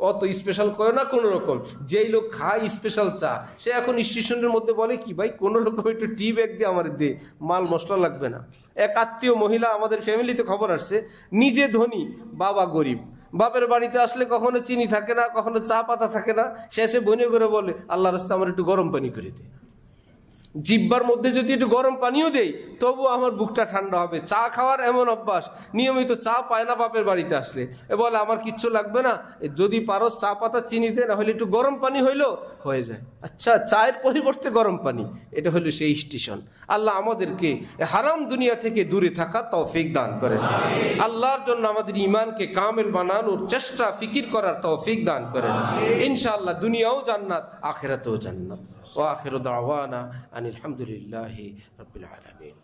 অত স্পেশাল করে না কোনো রকম। যেই লোক খায় স্পেশাল চা, সে এখন স্টেশনের মধ্যে বলে কি, ভাই কোনো রকম একটু টি ব্যাগ দিয়ে আমার দে, মাল মশলা লাগবে না। এক আত্মীয় মহিলা আমাদের ফ্যামিলিতে খবর আসছে, নিজে ধনী, বাবা গরিব। বাপের বাড়িতে আসলে কখনো চিনি থাকে না, কখনো চা পাতা থাকে না, শেষে বনে করে বলে, আল্লাহ রাস্তা আমার একটু গরম পানি করে দে। জিব্বার মধ্যে যদি একটু গরম পানিও দেই, তবু আমার বুকটা ঠান্ডা হবে। চা খাওয়ার এমন অভ্যাস, নিয়মিত চা পায় না বাপের বাড়িতে আসলে, বলে আমার কিচ্ছু লাগবে না, যদি পারো চা পাতা চিনি দে, না হলে একটু গরম পানি হইলেও হয়ে যায়। আচ্ছা, চায়ের পরিবর্তে গরম পানি, এটা হলো সেই স্টেশন। আল্লাহ আমাদেরকে হারাম দুনিয়া থেকে দূরে থাকা তৌফিক দান করেন। আল্লাহর জন্য আমাদের ঈমানকে কামেল বানানোর চেষ্টা, ফিকির করার তৌফিক দান করেন। ইনশাআল্লাহ দুনিয়াও জান্নাত, আখিরাতেও জান্নাত। ওয়া আখিরু দাওয়ানা আনিল হামদুলিল্লাহি রাব্বিল আলামিন।